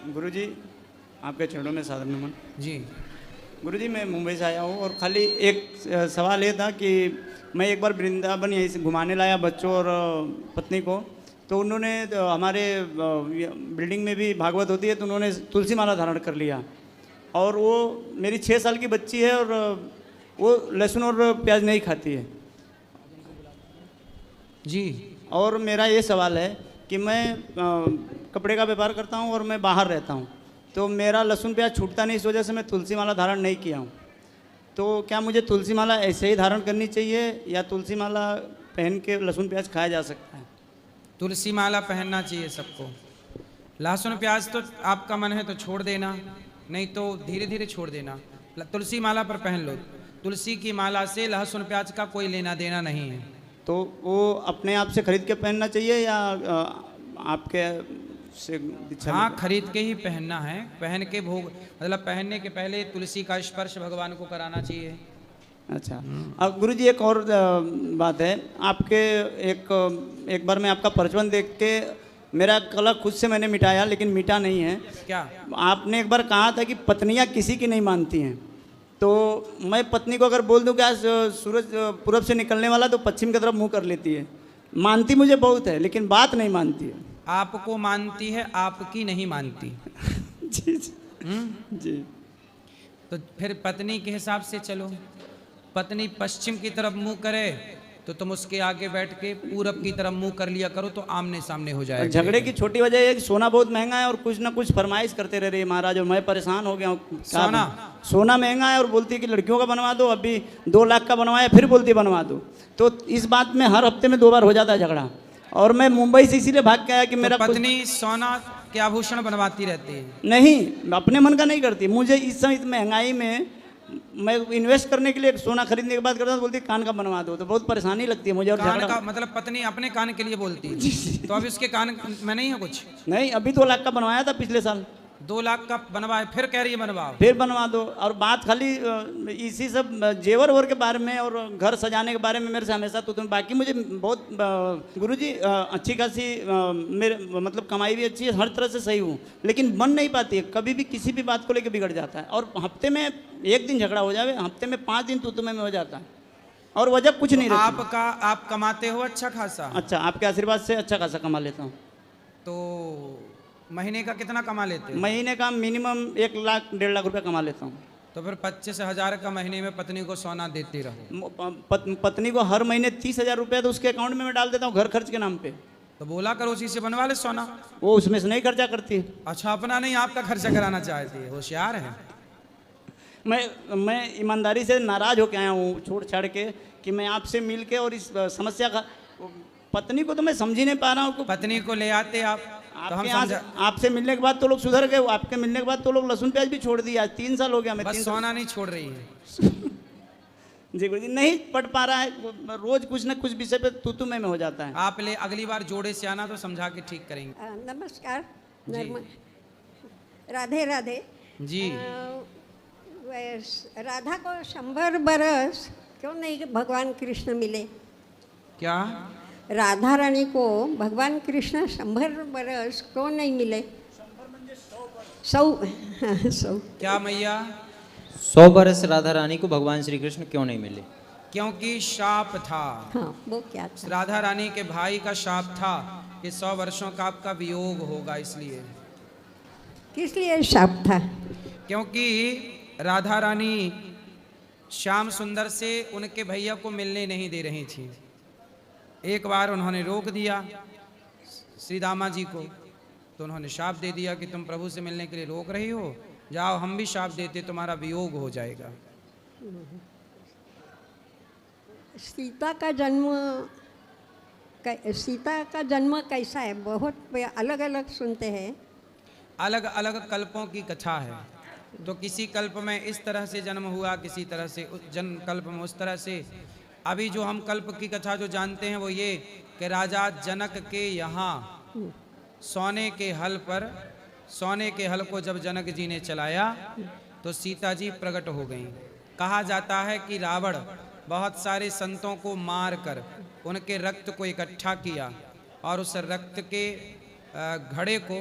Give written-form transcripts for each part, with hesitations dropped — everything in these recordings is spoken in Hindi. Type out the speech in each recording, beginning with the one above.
गुरुजी, आपके चरणों में सादर नमन। जी। गुरुजी, मैं मुंबई से आया हूँ और खाली एक सवाल ये था कि मैं एक बार वृंदावन यहीं से घुमाने लाया बच्चों और पत्नी को, तो उन्होंने हमारे बिल्डिंग में भी भागवत होती है, तो उन्होंने तुलसी माला धारण कर लिया। और वो मेरी 6 साल की बच्ची है और वो लहसुन और प्याज नहीं खाती है। जी। और मेरा ये सवाल है कि मैं कपड़े का व्यापार करता हूँ और मैं बाहर रहता हूँ, तो मेरा लहसुन प्याज छूटता नहीं, इस वजह से मैं तुलसी माला धारण नहीं किया हूँ। तो क्या मुझे तुलसी माला ऐसे ही धारण करनी चाहिए या तुलसी माला पहन के लहसुन प्याज खाया जा सकता है? तुलसी माला पहनना चाहिए सबको। लहसुन प्याज तो आपका मन है तो छोड़ देना, नहीं तो धीरे धीरे छोड़ देना। तुलसी माला पर पहन लो। तुलसी की माला से लहसुन प्याज का कोई लेना देना नहीं है। तो वो अपने आप से खरीद के पहनना चाहिए या आपके से दीक्षा? हाँ, खरीद के ही पहनना है। पहन के भोग मतलब पहनने के पहले तुलसी का स्पर्श भगवान को कराना चाहिए। अच्छा। अब गुरुजी एक और बात है, आपके एक बार मैं आपका प्रवचन देख के मेरा कलह खुद से मैंने मिटाया, लेकिन मिटा नहीं है। क्या? आपने एक बार कहा था कि पत्नियां किसी की नहीं मानती हैं, तो मैं पत्नी को अगर बोल दूं कि आज सूरज पूरब से निकलने वाला, तो पश्चिम की तरफ मुंह कर लेती है। मानती मुझे बहुत है, लेकिन बात नहीं मानती है। आपको मानती है, आपकी नहीं मानती। जी जी। जी। तो फिर पत्नी के हिसाब से चलो। पत्नी पश्चिम की तरफ मुंह करे तो तुम उसके आगे बैठ के पूरब की तरफ मुंह कर लिया करो, तो आमने सामने हो जाएगा। झगड़े की छोटी वजह है कि सोना बहुत महंगा है और कुछ ना कुछ फरमाइश करते रह रही है महाराज, और मैं परेशान हो गया हूँ। सोना महंगा है और बोलती है कि लड़कियों का बनवा दो, अभी 2 लाख का बनवाया, फिर बोलती है बनवा दो। तो इस बात में हर हफ्ते में 2 बार हो जाता है झगड़ा। और मैं मुंबई से इसीलिए भाग के आया कि मेरा पत्नी सोना के आभूषण बनवाती रहती है? नहीं, अपने मन का नहीं करती। मुझे इस समय महंगाई में मैं इन्वेस्ट करने के लिए सोना खरीदने के बाद करता हूँ, बोलती कान का बनवा दो, तो बहुत परेशानी लगती है मुझे। और कान का मतलब पत्नी अपने कान के लिए बोलती है? तो अभी उसके कान में नहीं है कुछ? नहीं, अभी 2 लाख का बनवाया था पिछले साल। 2 लाख का बनवाए, फिर कह रही है बनवाओ? फिर बनवा दो। और बात खाली इसी सब जेवर वोर के बारे में और घर सजाने के बारे में मेरे से हमेशा तो बाकी मुझे बहुत गुरुजी अच्छी खासी मेरे मतलब कमाई भी अच्छी है, हर तरह से सही हूँ, लेकिन बन नहीं पाती है। कभी भी किसी भी बात को लेकर बिगड़ जाता है, और हफ्ते में 1 दिन झगड़ा हो जाए, हफ्ते में 5 दिन तू में हो जाता है, और वजह कुछ नहीं रहती। आप कमाते हो अच्छा खासा? अच्छा, आपके आशीर्वाद से अच्छा खासा कमा लेता हूँ। तो महीने का कितना कमा लेते हो? महीने का मिनिमम 1 लाख 1.5 लाख रुपए कमा लेता हूँ। तो फिर 25,000 का महीने में पत्नी को सोना देती रहो। पत्नी को हर महीने 30,000 रुपया तो उसके अकाउंट में मैं डाल देता हूँ घर खर्च के नाम पे। तो बोला करो उसी से बनवा ले सोना। वो उसमें से नहीं खर्चा करती। अच्छा, अपना नहीं आपका खर्चा कराना चाहती है, होशियार है। मैं ईमानदारी से नाराज होकर आया हूँ छोड़ छाड़ के, कि मैं आपसे मिल के और इस समस्या का पत्नी को तो मैं समझ ही नहीं पा रहा हूँ। पत्नी को ले आते आप तो हम आपसे मिलने के बाद तो लोग सुधर गए, आपके मिलने के बाद तो लोग लहसुन प्याज भी छोड़ दिया। 3 साल हो गया मैं। बस सोना नहीं छोड़ रही है। जी गुरुजी, नहीं पढ़ पा रहा है, रोज कुछ न कुछ विषय पे तू में हो जाता है। आप ले अगली बार जोड़े से आना तो समझा के ठीक करेंगे। नमस्कार। राधे राधे जी। राधा को 100 बरस क्यों नहीं भगवान कृष्ण मिले? क्या? राधा रानी को भगवान कृष्ण 100 बरस क्यों नहीं मिले? 100 क्या मैया? 100 बरस राधा रानी को भगवान श्री कृष्ण क्यों नहीं मिले? क्योंकि शाप था। हाँ, वो क्या था? राधा रानी के भाई का शाप था कि 100 वर्षों का आपका वियोग होगा। इसलिए किस लिए शाप था? क्योंकि राधा रानी श्याम सुंदर से उनके भैया को मिलने नहीं दे रही थी। एक बार उन्होंने रोक दिया श्री दामा जी को, तो उन्होंने शाप दे दिया कि तुम प्रभु से मिलने के लिए रोक रही हो, जाओ हम भी शाप देते, तुम्हारा वियोग हो जाएगा। सीता का जन्म कैसा है? बहुत अलग अलग सुनते हैं। अलग अलग कल्पों की कथा है। तो किसी कल्प में इस तरह से जन्म हुआ, किसी तरह से उस जन्म कल्प में उस तरह से। अभी जो हम कल्प की कथा जो जानते हैं वो ये कि राजा जनक के यहाँ सोने के हल को जब जनक जी ने चलाया तो सीता जी प्रकट हो गईं। कहा जाता है कि रावण बहुत सारे संतों को मार कर उनके रक्त को इकट्ठा किया और उस रक्त के घड़े को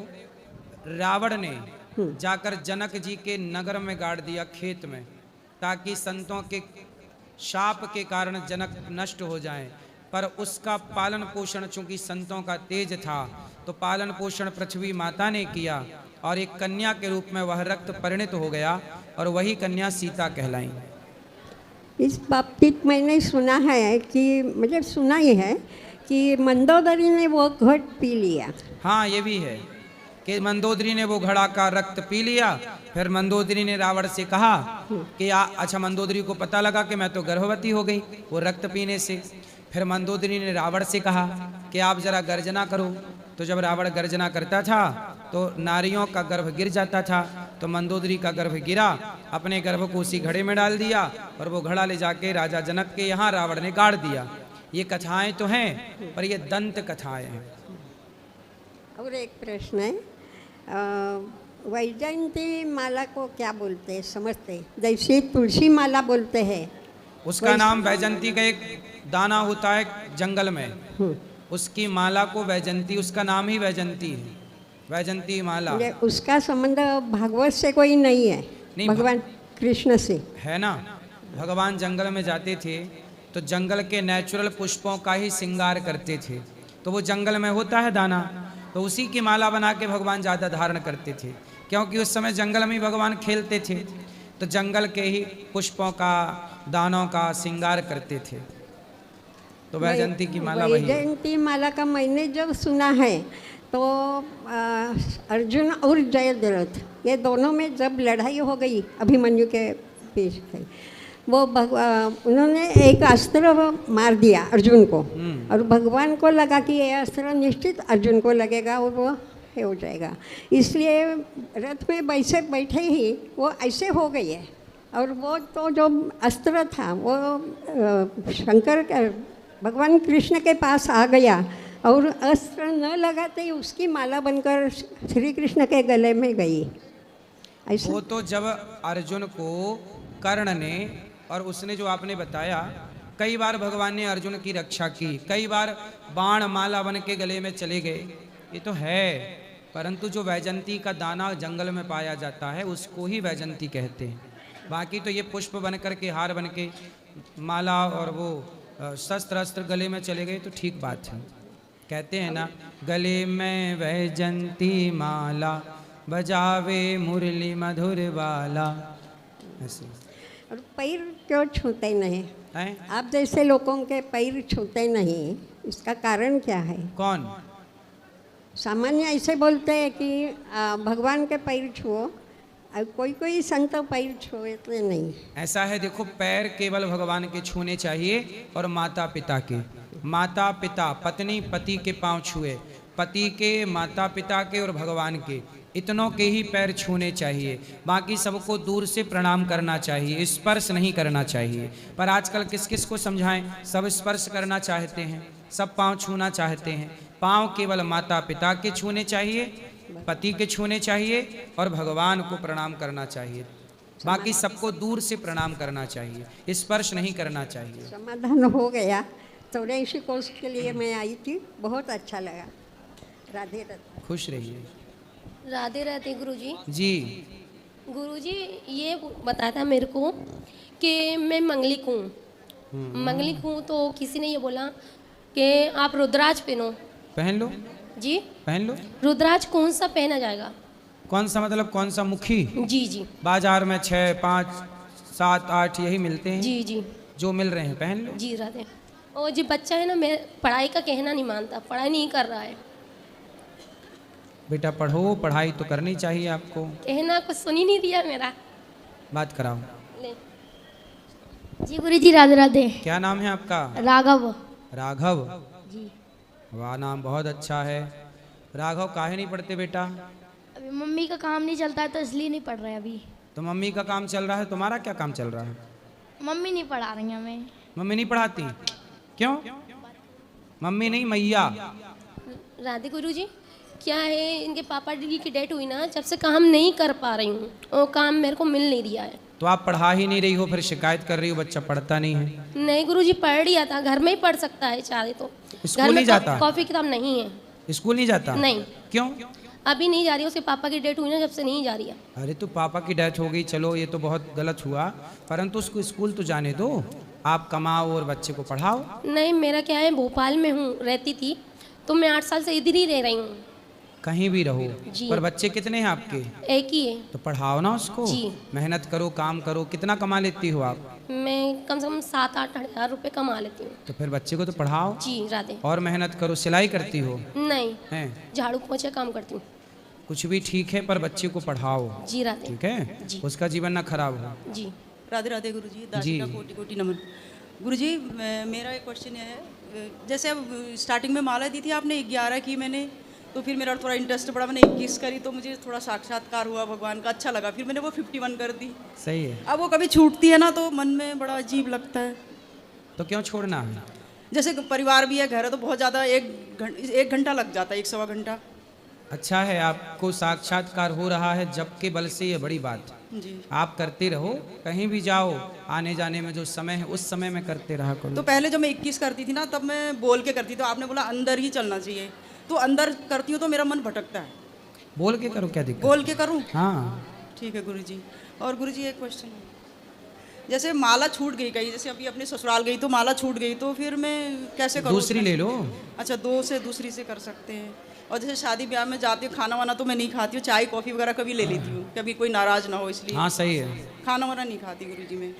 रावण ने जाकर जनक जी के नगर में गाड़ दिया, खेत में, ताकि संतों के शाप के कारण जनक नष्ट हो जाएं। पर उसका पालन पोषण चूंकि संतों का तेज था, तो पालन पोषण पृथ्वी माता ने किया और एक कन्या के रूप में वह रक्त परिणत हो गया और वही कन्या सीता कहलाई। इस बाबतीत मैंने सुना है कि मतलब सुना ही है कि मंदोदरी ने वो घट पी लिया। हाँ, ये भी है कि मंदोदरी ने वो घड़ा का रक्त पी लिया। फिर मंदोदरी ने रावण से कहा कि अच्छा, मंदोदरी को पता लगा कि मैं तो गर्भवती हो गई वो रक्त पीने से। फिर मंदोदरी ने रावण से कहा कि आप जरा गर्जना करो। तो जब रावण गर्जना करता था तो नारियों का गर्भ गिर जाता था। तो मंदोदरी का गर्भ गिरा, अपने गर्भ को उसी घड़े में डाल दिया और वो घड़ा ले जाके राजा जनक के यहाँ रावण ने गाड़ दिया। ये कथाएं तो हैं, पर ये दंत कथाएं हैं। और एक प्रश्न है, वैजयंती माला को क्या बोलते हैं, समझते? जैसे तुलसी माला बोलते हैं, उसका नाम वैजंती का एक दाना होता है जंगल में, उसकी माला को वैजंती, उसका नाम ही वैजंती है, वैजंती माला। ये उसका संबंध भागवत से कोई नहीं है? नहीं, भगवान कृष्ण से है ना। भगवान जंगल में जाते थे तो जंगल के नेचुरल पुष्पों का ही श्रृंगार करते थे। तो वो जंगल में होता है दाना, तो उसी की माला बना के भगवान ज़्यादा धारण करते थे, क्योंकि उस समय जंगल में ही भगवान खेलते थे। तो जंगल के ही पुष्पों का, दानों का श्रृंगार करते थे। तो वैजयंती की माला वही है। वैजयंती माला का मैंने जब सुना है तो अर्जुन और जयद्रथ ये दोनों में जब लड़ाई हो गई अभिमन्यु के पेश गई, वो उन्होंने एक अस्त्र मार दिया अर्जुन को, और भगवान को लगा कि ये अस्त्र निश्चित अर्जुन को लगेगा और वो हो जाएगा, इसलिए रथ में वैसे बैठे ही वो ऐसे हो गई है। और वो तो जो अस्त्र था वो शंकर भगवान कृष्ण के पास आ गया और अस्त्र न लगाते ही उसकी माला बनकर श्री कृष्ण के गले में गई। ऐसा वो तो जब अर्जुन को कर्ण ने, और उसने जो आपने बताया, कई बार भगवान ने अर्जुन की रक्षा की, कई बार बाण माला बन के गले में चले गए, ये तो है। परंतु जो वैजंती का दाना जंगल में पाया जाता है उसको ही वैजंती कहते हैं। बाकी तो ये पुष्प बन कर के, हार बन के, माला और वो शस्त्र अस्त्र गले में चले गए तो ठीक बात है। कहते हैं ना, गले में वैजंती माला बजावे मुरली मधुर बाला, ऐसे। और पैर क्यों छूते नहीं हैं? आप जैसे लोगों के पैर छूते नहीं, इसका कारण क्या है? कौन? सामान्य ऐसे बोलते हैं कि भगवान के पैर छुओ, और कोई कोई संत पैर छुएते नहीं। ऐसा है, देखो, पैर केवल भगवान के छूने चाहिए और माता पिता के। माता पिता, पत्नी पति के पांव छुए, पति के, माता पिता के और भगवान के, इतनों के ही पैर छूने चाहिए। बाकी सबको दूर से प्रणाम करना चाहिए, स्पर्श नहीं करना चाहिए। पर आजकल किस किस को समझाएं, सब स्पर्श करना चाहते हैं, सब पांव छूना चाहते हैं। पांव केवल माता पिता के छूने चाहिए, पति के छूने चाहिए और भगवान को प्रणाम करना चाहिए। बाकी सबको दूर से प्रणाम करना चाहिए, स्पर्श नहीं करना चाहिए। समाधान हो गया। 84 कोर्स के लिए मैं आई थी, बहुत अच्छा लगा। राधे राधे। खुश रहिए। राधे राधे गुरुजी। जी। गुरुजी ये बताया मेरे को कि मैं मंगलिक हूँ। मंगलिक हूँ तो किसी ने ये बोला कि आप रुद्राज पहनो। पहन लो जी, पहन लो। रुद्राज कौन सा पहना जाएगा? कौन सा मतलब कौन सा? मुखी? जी जी। बाजार में 6, 5, 7, 8 यही मिलते हैं। जी जी। जो मिल रहे हैं पहन लो। जी राधे। और जी बच्चा है ना, मैं पढ़ाई का कहना नहीं मानता, पढ़ाई नहीं कर रहा है। बेटा पढ़ो, पढ़ाई तो करनी चाहिए आपको। कहना कुछ सुन ही नहीं दिया मेरा। बात कराओ। ले। जी गुरुजी राधे राधे। क्या नाम है आपका? राघव। राघव। जी। वाह, नाम बहुत अच्छा है। राघव काहे नहीं पढ़ते बेटा? अभी मम्मी का काम नहीं चलता है तो इसलिए नहीं पढ़ रहे अभी। तो मम्मी का काम चल रहा है, तुम्हारा क्या काम चल रहा है? मम्मी नहीं पढ़ा रही हमें। मम्मी नहीं पढ़ाती? क्यों? मम्मी नहीं, मैया। राधे गुरुजी, क्या है, इनके पापा जी की डेथ हुई ना, जब से काम नहीं कर पा रही हूँ और काम मेरे को मिल नहीं दिया है। तो आप पढ़ा ही नहीं रही हो, फिर शिकायत कर रही हो बच्चा पढ़ता नहीं है? नहीं गुरुजी, पढ़ लिया था, घर में ही पढ़ सकता है चाहे तो। स्कूल नहीं जाता? कॉपी किताब नहीं है। स्कूल नहीं जाता? नहीं। क्यों? अभी नहीं जा रही है, उसके पापा की डेथ हुई ना, जब से नहीं जा रही है। अरे तो पापा की डेथ हो गई, चलो ये तो बहुत गलत हुआ, परंतु उसको स्कूल तो जाने दो, आप कमाओ और बच्चे को पढ़ाओ। नहीं, मेरा क्या है, भोपाल में हूँ, रहती थी, तो मैं 8 साल से इधर ही रह रही हूँ। कहीं भी रहो, जी। पर बच्चे कितने हैं आपके? एक ही है। तो पढ़ाओ ना उसको, जी। मेहनत करो, काम करो। कितना कमा लेती हो आप? मैं कम से कम 7-8 हज़ार रुपये कमा लेती हूँ। तो फिर बच्चे को तो पढ़ाओ जी राधे। और मेहनत करो। सिलाई करती हो? नहीं, हैं? झाड़ू पोछा काम करती हूँ। कुछ भी ठीक है, पर बच्चे को पढ़ाओ, जी राधे। ठीक है? जी। उसका जीवन ना खराब हो। जी राधे राधे गुरुजी, दासी का कोटि कोटि नमन। गुरुजी, मेरा एक क्वेश्चन ये है, जैसे अब स्टार्टिंग में माला दी थी आपने 11 की मैंने, तो फिर मेरा थोड़ा इंटरेस्ट पड़ा, मैंने 21 करी, तो मुझे थोड़ा साक्षात्कार हुआ भगवान का, अच्छा लगा, फिर मैंने वो 51 कर दी। सही है। अब वो कभी छूटती है ना तो मन में बड़ा अजीब लगता है। तो क्यों छोड़ना है? जैसे परिवार भी है, घर है, तो बहुत ज़्यादा 1 घंटा लग जाता है, 1-1.25 घंटा। अच्छा है, आपको साक्षात्कार हो रहा है, जब के बल से ये बड़ी बात। जी। आप करते रहो, कहीं भी जाओ, आने जाने में जो समय है उस समय में करते रहा करो। तो पहले जब मैं 21 करती थी ना, तब मैं बोल के करती, तो आपने बोला अंदर ही चलना चाहिए, तो अंदर करती हूँ तो मेरा मन भटकता है। बोल के करो, क्या दिक्कत? बोल के करूँ? हाँ। ठीक है गुरुजी। और गुरुजी एक क्वेश्चन है, जैसे माला छूट गई कहीं, जैसे अभी अपने ससुराल गई तो माला छूट गई, तो फिर मैं कैसे करूँ? दूसरी ले लो। अच्छा, 2 से दूसरी से कर सकते हैं। और जैसे शादी ब्याह में जाती हूँ, खाना वाना तो मैं नहीं खाती हूँ, चाय कॉफ़ी वगैरह कभी ले लेती हूँ, कभी कोई नाराज़ ना हो इसलिए। हाँ सही है। खाना वाना नहीं खाती गुरुजी मैं।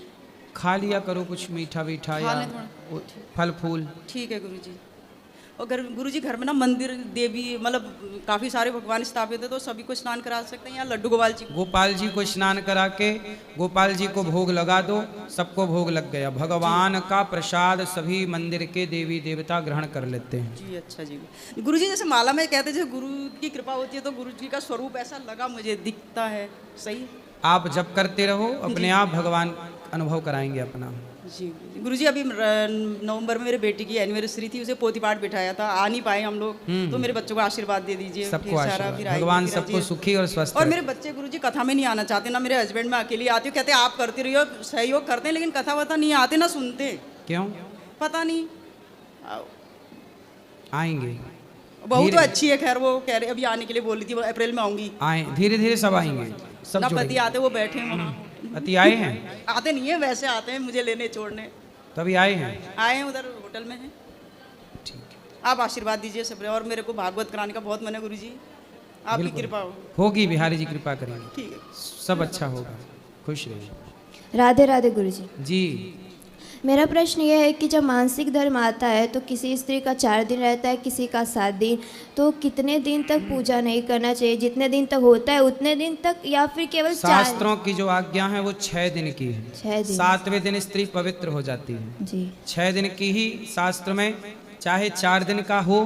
खा लिया करो कुछ मीठा वीठा या खा लें थोड़ा। वो फल फूल। ठीक है गुरुजी। और गुरुजी घर में ना मंदिर देवी मतलब काफ़ी सारे भगवान स्थापित है, तो सभी को स्नान करा सकते हैं या लड्डू गोपाल जी? गोपाल जी को स्नान करा के गोपाल जी को भोग लगा दो, सबको भोग लग गया। भगवान का प्रसाद सभी मंदिर के देवी देवता ग्रहण कर लेते हैं। जी अच्छा जी। गुरुजी जैसे माला में कहते हैं, जैसे गुरु की कृपा होती है तो गुरु जी का स्वरूप ऐसा लगा मुझे, दिखता है, सही? आप जब करते रहो, अपने आप भगवान अनुभव कराएंगे अपना। जी गुरुजी, अभी नवंबर में मेरे बेटी की एनिवर्सरी थी, उसे पोती पाठ बिठाया था, आ नहीं पाए हम लोग, तो मेरे बच्चों को आशीर्वाद दे दीजिए। सबको फिर सारा आशीर्वाद, फिर आएगी, भगवान फिर सबको आइए। सुखी और स्वस्थ और रखे। मेरे बच्चे गुरुजी कथा में नहीं आना चाहते ना, मेरे हस्बैंड में अकेली आती हूँ, कहते हैं आप करती रहिए, सहयोग करते हैं, लेकिन कथा वथा नहीं आते ना सुनते, क्यों? पता नहीं। आएंगे, बहुत तो अच्छी है, खैर वो कह रहे अभी आने के लिए बोल रही थी, वो अप्रैल में आऊंगी। आए धीरे धीरे सब आएंगे, सब ना पति जुड़ेंगे। आते, वो बैठे हैं वहाँ। पति आए हैं? आते नहीं है, वैसे आते हैं मुझे लेने छोड़ने। तभी आए हैं। आए हैं, उधर होटल में हैं। आप आशीर्वाद दीजिए सब, और मेरे को भागवत कराने का बहुत मन है गुरुजी, आपकी बिल्कुल। कृपा हो। होगी, बिहारी जी कृपा करेंगे, ठीक है। सब अच्छा होगा, खुश रहिए। राधे राधे गुरुजी। जी। मेरा प्रश्न यह है कि जब मासिक धर्म आता है तो किसी स्त्री का 4 दिन रहता है, किसी का 7 दिन, तो कितने दिन तक पूजा नहीं करना चाहिए? जितने दिन तक होता है उतने दिन तक, या फिर केवल 4? शास्त्रों की जो आज्ञा है वो 6 दिन की है। 6 दिन। 7वें दिन स्त्री पवित्र हो जाती है। जी। 6 दिन की ही शास्त्र में, चाहे 4 दिन का हो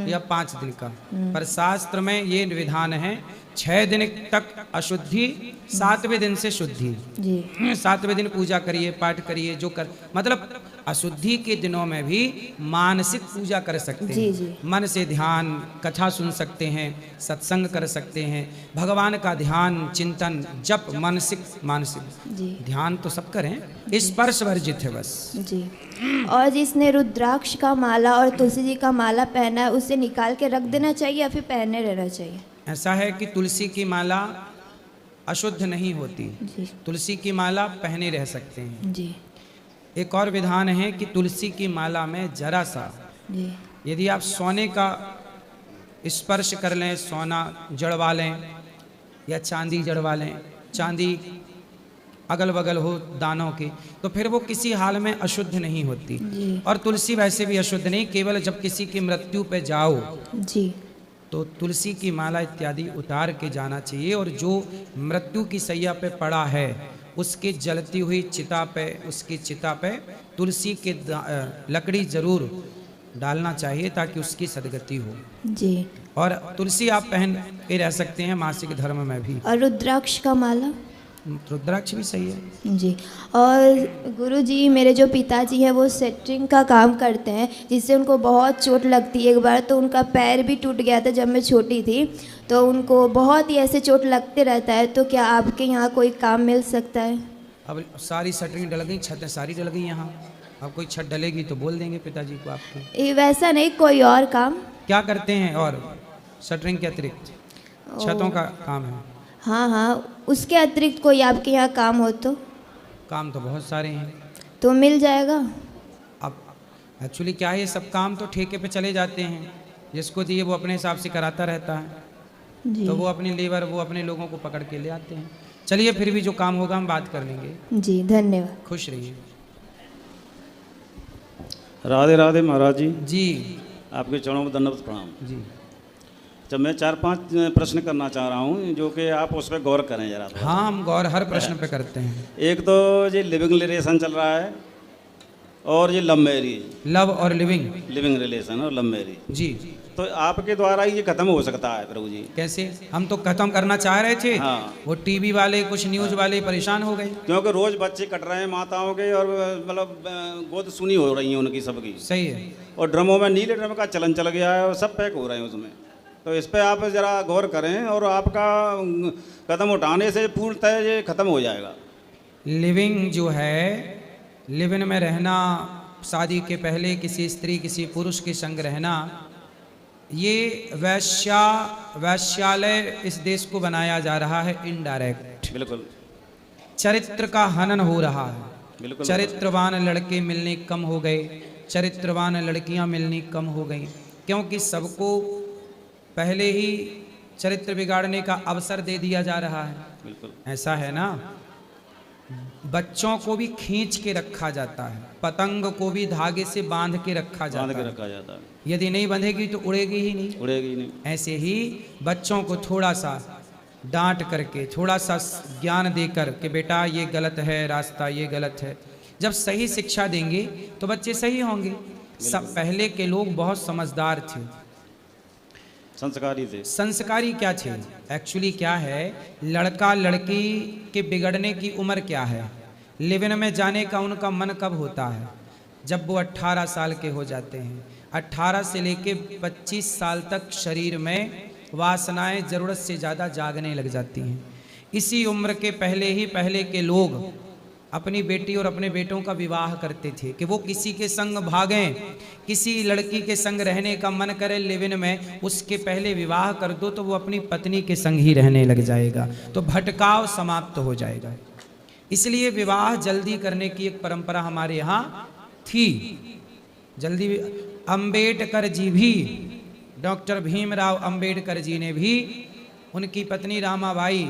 या 5 दिन का, पर शास्त्र में ये विधान है 6 दिन तक अशुद्धि, 7वें दिन से शुद्धि। जी। 7वें दिन पूजा करिए, पाठ करिए, जो कर मतलब अशुद्धि के दिनों में भी मानसिक पूजा कर सकते हैं। जी, जी। मन से ध्यान, कथा सुन सकते हैं, सत्संग कर सकते हैं, भगवान का ध्यान, चिंतन, जप, मानसिक जी। ध्यान तो सब करें, स्पर्श वर्जित है बस। जी। और जिसने रुद्राक्ष का माला और तुलसी जी का माला पहना है, उसे निकाल के रख देना चाहिए या फिर पहने रहना चाहिए? ऐसा है कि तुलसी की माला अशुद्ध नहीं होती, जी। तुलसी की माला पहने रह सकते हैं। जी। एक और विधान है कि तुलसी की माला में जरा सा जी। यदि आप सोने का स्पर्श कर लें, सोना जड़वा लें या चांदी जड़वा लें, चांदी अगल बगल हो दानों की, तो फिर वो किसी हाल में अशुद्ध नहीं होती। जी। और तुलसी वैसे भी अशुद्ध नहीं, केवल जब किसी की मृत्यु पे जाओ जी। तो तुलसी की माला इत्यादि उतार के जाना चाहिए। और जो मृत्यु की सैया पे पड़ा है उसके जलती हुई चिता पे, उसकी चिता पे तुलसी के लकड़ी जरूर डालना चाहिए ताकि उसकी सदगति हो। जी। और तुलसी आप पहन के रह सकते हैं मासिक धर्म में भी। और रुद्राक्ष का माला? रुद्राक्ष भी सही है। जी। और गुरुजी, मेरे जो पिताजी हैं वो सेटरिंग का काम करते हैं, जिससे उनको बहुत चोट लगती है। एक बार तो उनका पैर भी टूट गया था जब मैं छोटी थी, तो उनको बहुत ही ऐसे चोट लगते रहता है। तो क्या आपके यहाँ कोई काम मिल सकता है? अब सारी शटरिंग डल गई, छतें सारी डल गई यहाँ। अब कोई छत डलेगी तो बोल देंगे पिताजी को आपके। वैसा नहीं, कोई और काम। क्या करते हैं और शटरिंग के अतिरिक्त? छतों का काम है। हाँ हाँ, उसके अतिरिक्त कोई आपके यहाँ काम हो तो काम तो बहुत सारे हैं। तो मिल जाएगा। अब एक्चुअली क्या है, ये सब काम तो ठेके पे चले जाते हैं, जिसको दिए वो अपने हिसाब से कराता रहता है, जी तो वो अपनी लेबर, वो अपने लोगों को पकड़ के ले आते हैं। चलिए फिर भी जो काम होगा हम बात कर लेंगे। जी, धन्यवाद। खुश रहिए। राधे राधे महाराज जी, जी आपके चरणों में दंडवत प्रणाम। जी जब मैं 4-5 प्रश्न करना चाह रहा हूँ, जो कि आप उस पर गौर करें जरा। हाँ, हम गौर हर प्रश्न पे करते हैं। एक तो ये लिविंग रिलेशन चल रहा है, और ये लव मैरिज। लव और लिविंग, लिविंग रिलेशन और लव मैरिज, जी, तो आपके द्वारा ये खत्म हो सकता है प्रभु जी? कैसे? हम तो खत्म करना चाह रहे थे, हाँ। वो टीवी वाले, कुछ न्यूज वाले परेशान हो गए। क्योंकि रोज बच्चे कट रहे हैं माताओं के, और मतलब गोद सुनी हो रही है उनकी सबकी। सही है। और ड्रमों में नीले ड्रम का चलन चल गया है, और सब पैक हो रहे हैं उसमें। तो इस पर आप ज़रा गौर करें, और आपका कदम उठाने से पूर्णतः ये खत्म हो जाएगा। लिविंग जो है, लिविंग में रहना, शादी के पहले किसी स्त्री किसी पुरुष के संग रहना, ये वैश्यालय इस देश को बनाया जा रहा है इनडायरेक्ट। बिल्कुल। चरित्र का हनन हो रहा है। बिल्कुल। चरित्रवान लड़के मिलने कम हो गए, चरित्रवान लड़कियां मिलनी कम हो गई, क्योंकि सबको पहले ही चरित्र बिगाड़ने का अवसर दे दिया जा रहा है। बिल्कुल ऐसा है ना, बच्चों को भी खींच के रखा जाता है, पतंग को भी धागे से बांध के रखा जाता है। यदि नहीं बंधेगी तो उड़ेगी ही नहीं, उड़ेगी नहीं। ऐसे ही बच्चों को थोड़ा सा डांट करके, थोड़ा सा ज्ञान देकर कि बेटा ये गलत है रास्ता, ये गलत है, जब सही शिक्षा देंगे तो बच्चे सही होंगे। सब पहले के लोग बहुत समझदार थे, संस्कारी थे। संस्कारी क्या थे? एक्चुअली क्या है, लड़का लड़की के बिगड़ने की उम्र क्या है? लिविन में जाने का उनका मन कब होता है? जब वो 18 साल के हो जाते हैं। 18 से लेके 25 साल तक शरीर में वासनाएं ज़रूरत से ज़्यादा जागने लग जाती हैं। इसी उम्र के पहले के लोग अपनी बेटी और अपने बेटों का विवाह करते थे कि वो किसी के संग भागें, किसी लड़की के संग रहने का मन करे लिविन में, उसके पहले विवाह कर दो तो वो अपनी पत्नी के संग ही रहने लग जाएगा, तो भटकाव समाप्त हो जाएगा। इसलिए विवाह जल्दी करने की एक परंपरा हमारे यहाँ थी। जल्दी, अंबेडकर जी भी, डॉक्टर भीमराव अंबेडकर जी ने भी, उनकी पत्नी रामाबाई,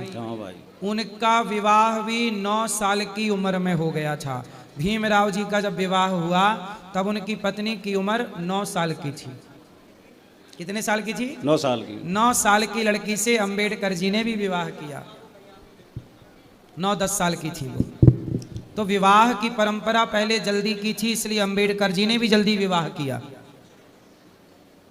उनका विवाह भी 9 साल की उम्र में हो गया था। भीमराव जी का जब विवाह हुआ तब उनकी पत्नी की उम्र 9 साल की थी। कितने साल की थी? 9 साल की। 9 साल की लड़की से अंबेडकर जी ने भी विवाह किया। 9-10 साल की थी वो। तो विवाह की परंपरा पहले जल्दी की थी, इसलिए अंबेडकर जी ने भी जल्दी विवाह किया।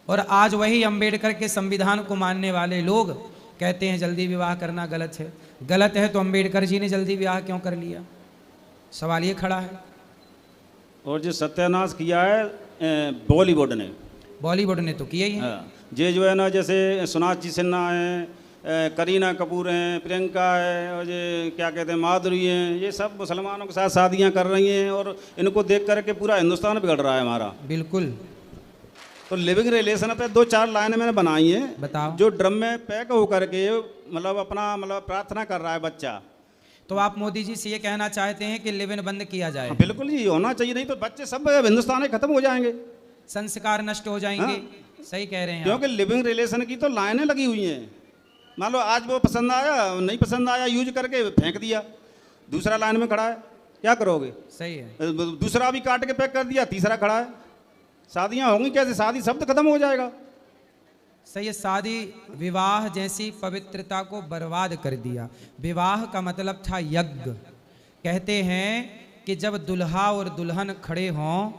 और आज वही अंबेडकर के संविधान को मानने वाले लोग कहते हैं जल्दी विवाह करना गलत है। गलत है तो अंबेडकर जी ने जल्दी विवाह क्यों कर लिया? सवाल ये खड़ा है। और जो सत्यानाश किया है बॉलीवुड ने, बॉलीवुड ने तो किया ही है। हाँ, ये जो है ना, जैसे सोनाक्षी सिन्हा है, करीना कपूर हैं, प्रियंका है, और ये क्या कहते हैं माधुरी हैं, ये सब मुसलमानों के साथ शादियां कर रही हैं, और इनको देख करके पूरा हिंदुस्तान बिगड़ रहा है हमारा। बिल्कुल। तो लिविंग रिलेशन पे 2-4 लाइनें मैंने बनाई हैं। बताओ। जो ड्रम में पैक होकर के मतलब अपना प्रार्थना कर रहा है बच्चा, तो आप मोदी जी से ये कहना चाहते हैं कि लिव इन बंद किया जाए? बिल्कुल जी, होना चाहिए, नहीं तो बच्चे सब हिंदुस्तान में खत्म हो जाएंगे, संस्कार नष्ट हो जाएंगे। हाँ। सही कह रहे हैं। क्योंकि लिविंग रिलेशन की तो लाइनें लगी हुई हैं। मान लो आज वो पसंद आया, नहीं पसंद आया, यूज करके फेंक दिया, दूसरा लाइन में खड़ा है, क्या करोगे? सही है। दूसरा भी काट के पैक कर दिया, तीसरा खड़ा है, शादियां होंगी कैसे? शादी शब्द खत्म हो जाएगा। सही है। शादी विवाह जैसी पवित्रता को बर्बाद कर दिया। विवाह का मतलब था यज्ञ। कहते हैं कि जब दुल्हा और दुल्हन खड़े हों,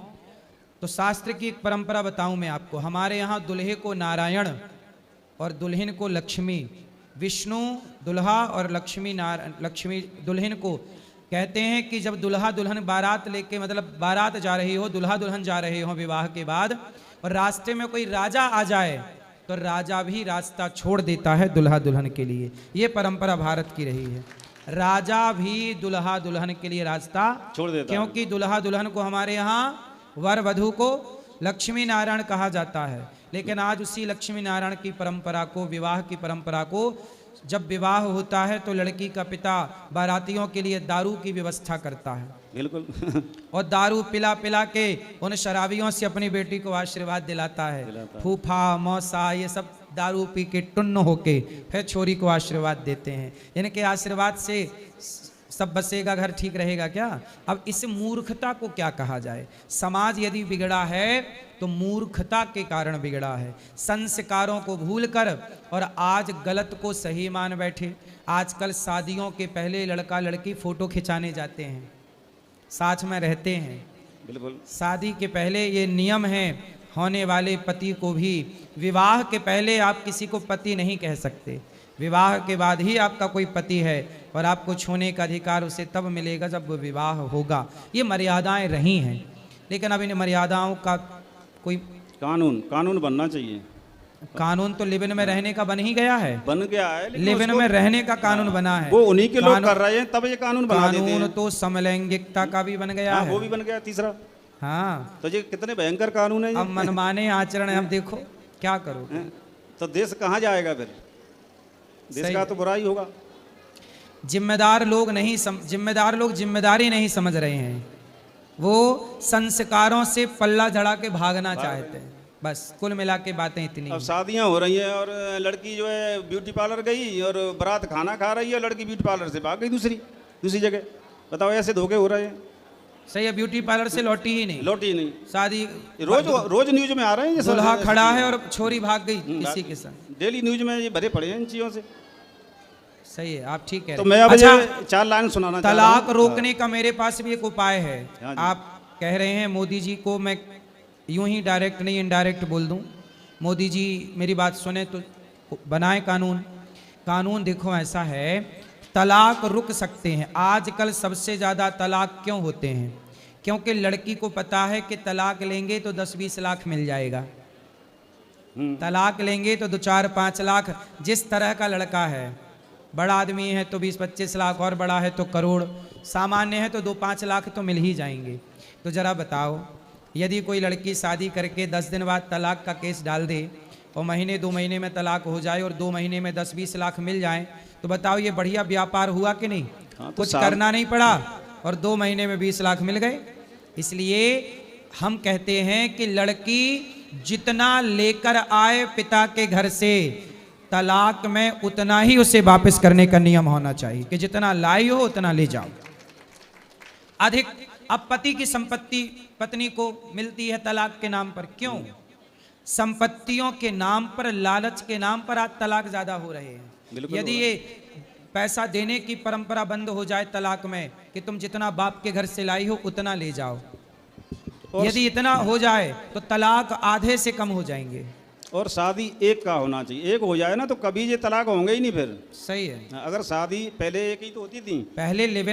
तो शास्त्र की एक परंपरा बताऊं मैं आपको। हमारे यहाँ दुल्हे को नारायण और दुल्हन को लक्ष्मी, विष्णु दुल्हा और लक्ष्मी दुल्हन को कहते हैं कि जब दुल्हा दुल्हन बारात लेके, मतलब बारात जा रही हो, दुल्हा दुल्हन जा रहे हो विवाह के बाद, और रास्ते में कोई राजा आ जाए तो राजा भी रास्ता छोड़ देता है दुल्हा दुल्हन के लिए। ये परंपरा भारत की रही है। राजा भी दुल्हा दुल्हन के लिए रास्ता छोड़ देता है। क्योंकि दुल्हा दुल्हन को हमारे यहाँ वर वधू को लक्ष्मी नारायण कहा जाता है। लेकिन आज उसी लक्ष्मी नारायण की परंपरा को, विवाह की परंपरा को, जब विवाह होता है तो लड़की का पिता बारातियों के लिए दारू की व्यवस्था करता है। बिल्कुल। और दारू पिला पिला के उन शराबियों से अपनी बेटी को आशीर्वाद दिलाता है। फूफा मौसा ये सब दारू पी के टुन्न होके फिर छोरी को आशीर्वाद देते हैं। इनके आशीर्वाद से सब बसेगा, घर ठीक रहेगा क्या? अब इस मूर्खता को क्या कहा जाए? समाज यदि बिगड़ा है तो मूर्खता के कारण बिगड़ा है, संस्कारों को भूलकर, और आज गलत को सही मान बैठे। आजकल शादियों के पहले लड़का लड़की फोटो खिंचाने जाते हैं, साथ में रहते हैं। बिल्कुल। शादी के पहले ये नियम है, होने वाले पति को भी विवाह के पहले आप किसी को पति नहीं कह सकते। विवाह के बाद ही आपका कोई पति है, और आपको छूने का अधिकार उसे तब मिलेगा जब वो विवाह होगा। ये मर्यादाएं रही हैं, लेकिन अब इन मर्यादाओं का कोई कानून बनना चाहिए। कानून तो लिव इन में रहने का बन ही गया है, बन गया है, लेकिन लिव इन में रहने का कानून बना है। वो उन्हीं के लोग कर रहे हैं, तब ये कानून बना देते हैं। कानून तो समलैंगिकता का भी बन गया है, वो भी बन गया तीसरा। हाँ, तो ये कितने भयंकर कानून है ये। अब मनमाने आचरण है। अब देखो क्या करो, तो देश कहाँ जाएगा फिर? देश का तो बुरा ही होगा। जिम्मेदार लोग जिम्मेदारी नहीं समझ रहे हैं। वो संस्कारों से पल्ला झड़ा के भागना चाहते हैं। बस कुल मिला के बातें इतनी। अब शादियां हो रही हैं और लड़की जो है ब्यूटी पार्लर गई और बारात खाना खा रही है, लड़की ब्यूटी पार्लर से भाग गई दूसरी जगह। बताओ, ऐसे धोखे हो रहे हैं। सही है, ब्यूटी पार्लर से लौटी ही नहीं। शादी रोज न्यूज में आ रहे हैं ये। दुल्हा खड़ा है और छोरी भाग गई किसी के साथ। डेली न्यूज में ये भरे पड़े हैं इन चीजों से। सही है, आप ठीक है। तो मैं अब अच्छा, 4 लाइन सुनाना चाह रहा हूं। तलाक रोकने का मेरे पास भी एक उपाय है। आप कह रहे हैं मोदी जी को मैं यूं ही डायरेक्ट नहीं इनडायरेक्ट बोल दूं। मोदी जी मेरी बात सुने तो बनाए कानून। देखो ऐसा है, तलाक रुक सकते हैं। आजकल सबसे ज़्यादा तलाक क्यों होते हैं? क्योंकि लड़की को पता है कि तलाक लेंगे तो 10-20 लाख मिल जाएगा। तलाक लेंगे तो 2-4-5 लाख। जिस तरह का लड़का है, बड़ा आदमी है तो 20-25 लाख, और बड़ा है तो करोड़, सामान्य है तो 2-5 लाख तो मिल ही जाएंगे। तो ज़रा बताओ, यदि कोई लड़की शादी करके 10 दिन बाद तलाक का केस डाल दे और 1-2 महीने में तलाक हो जाए और 2 महीने में 10-20 लाख मिल जाए, तो बताओ ये बढ़िया व्यापार हुआ कि नहीं? तो कुछ करना नहीं पड़ा और 2 महीने में 20 लाख मिल गए। इसलिए हम कहते हैं कि लड़की जितना लेकर आए पिता के घर से, तलाक में उतना ही उसे वापस करने का नियम होना चाहिए कि जितना लाई हो उतना ले जाओ। अधिक अब पति की संपत्ति पत्नी को मिलती है तलाक के नाम पर। क्यों? संपत्तियों के नाम पर, लालच के नाम पर आज तलाक ज्यादा हो रहे हैं। यदि ये पैसा देने की परंपरा बंद हो जाए तलाक में कि तुम जितना बाप के घर से लाई हो उतना ले जाओ, यदि इतना हो जाए तो तलाक आधे से कम हो जाएंगे। और शादी एक का होना चाहिए। एक हो जाए ना तो कभी ये तलाक होंगे ही नहीं फिर। सही है। अगर शादी पहले एक ही तो होती थी। पहले लिव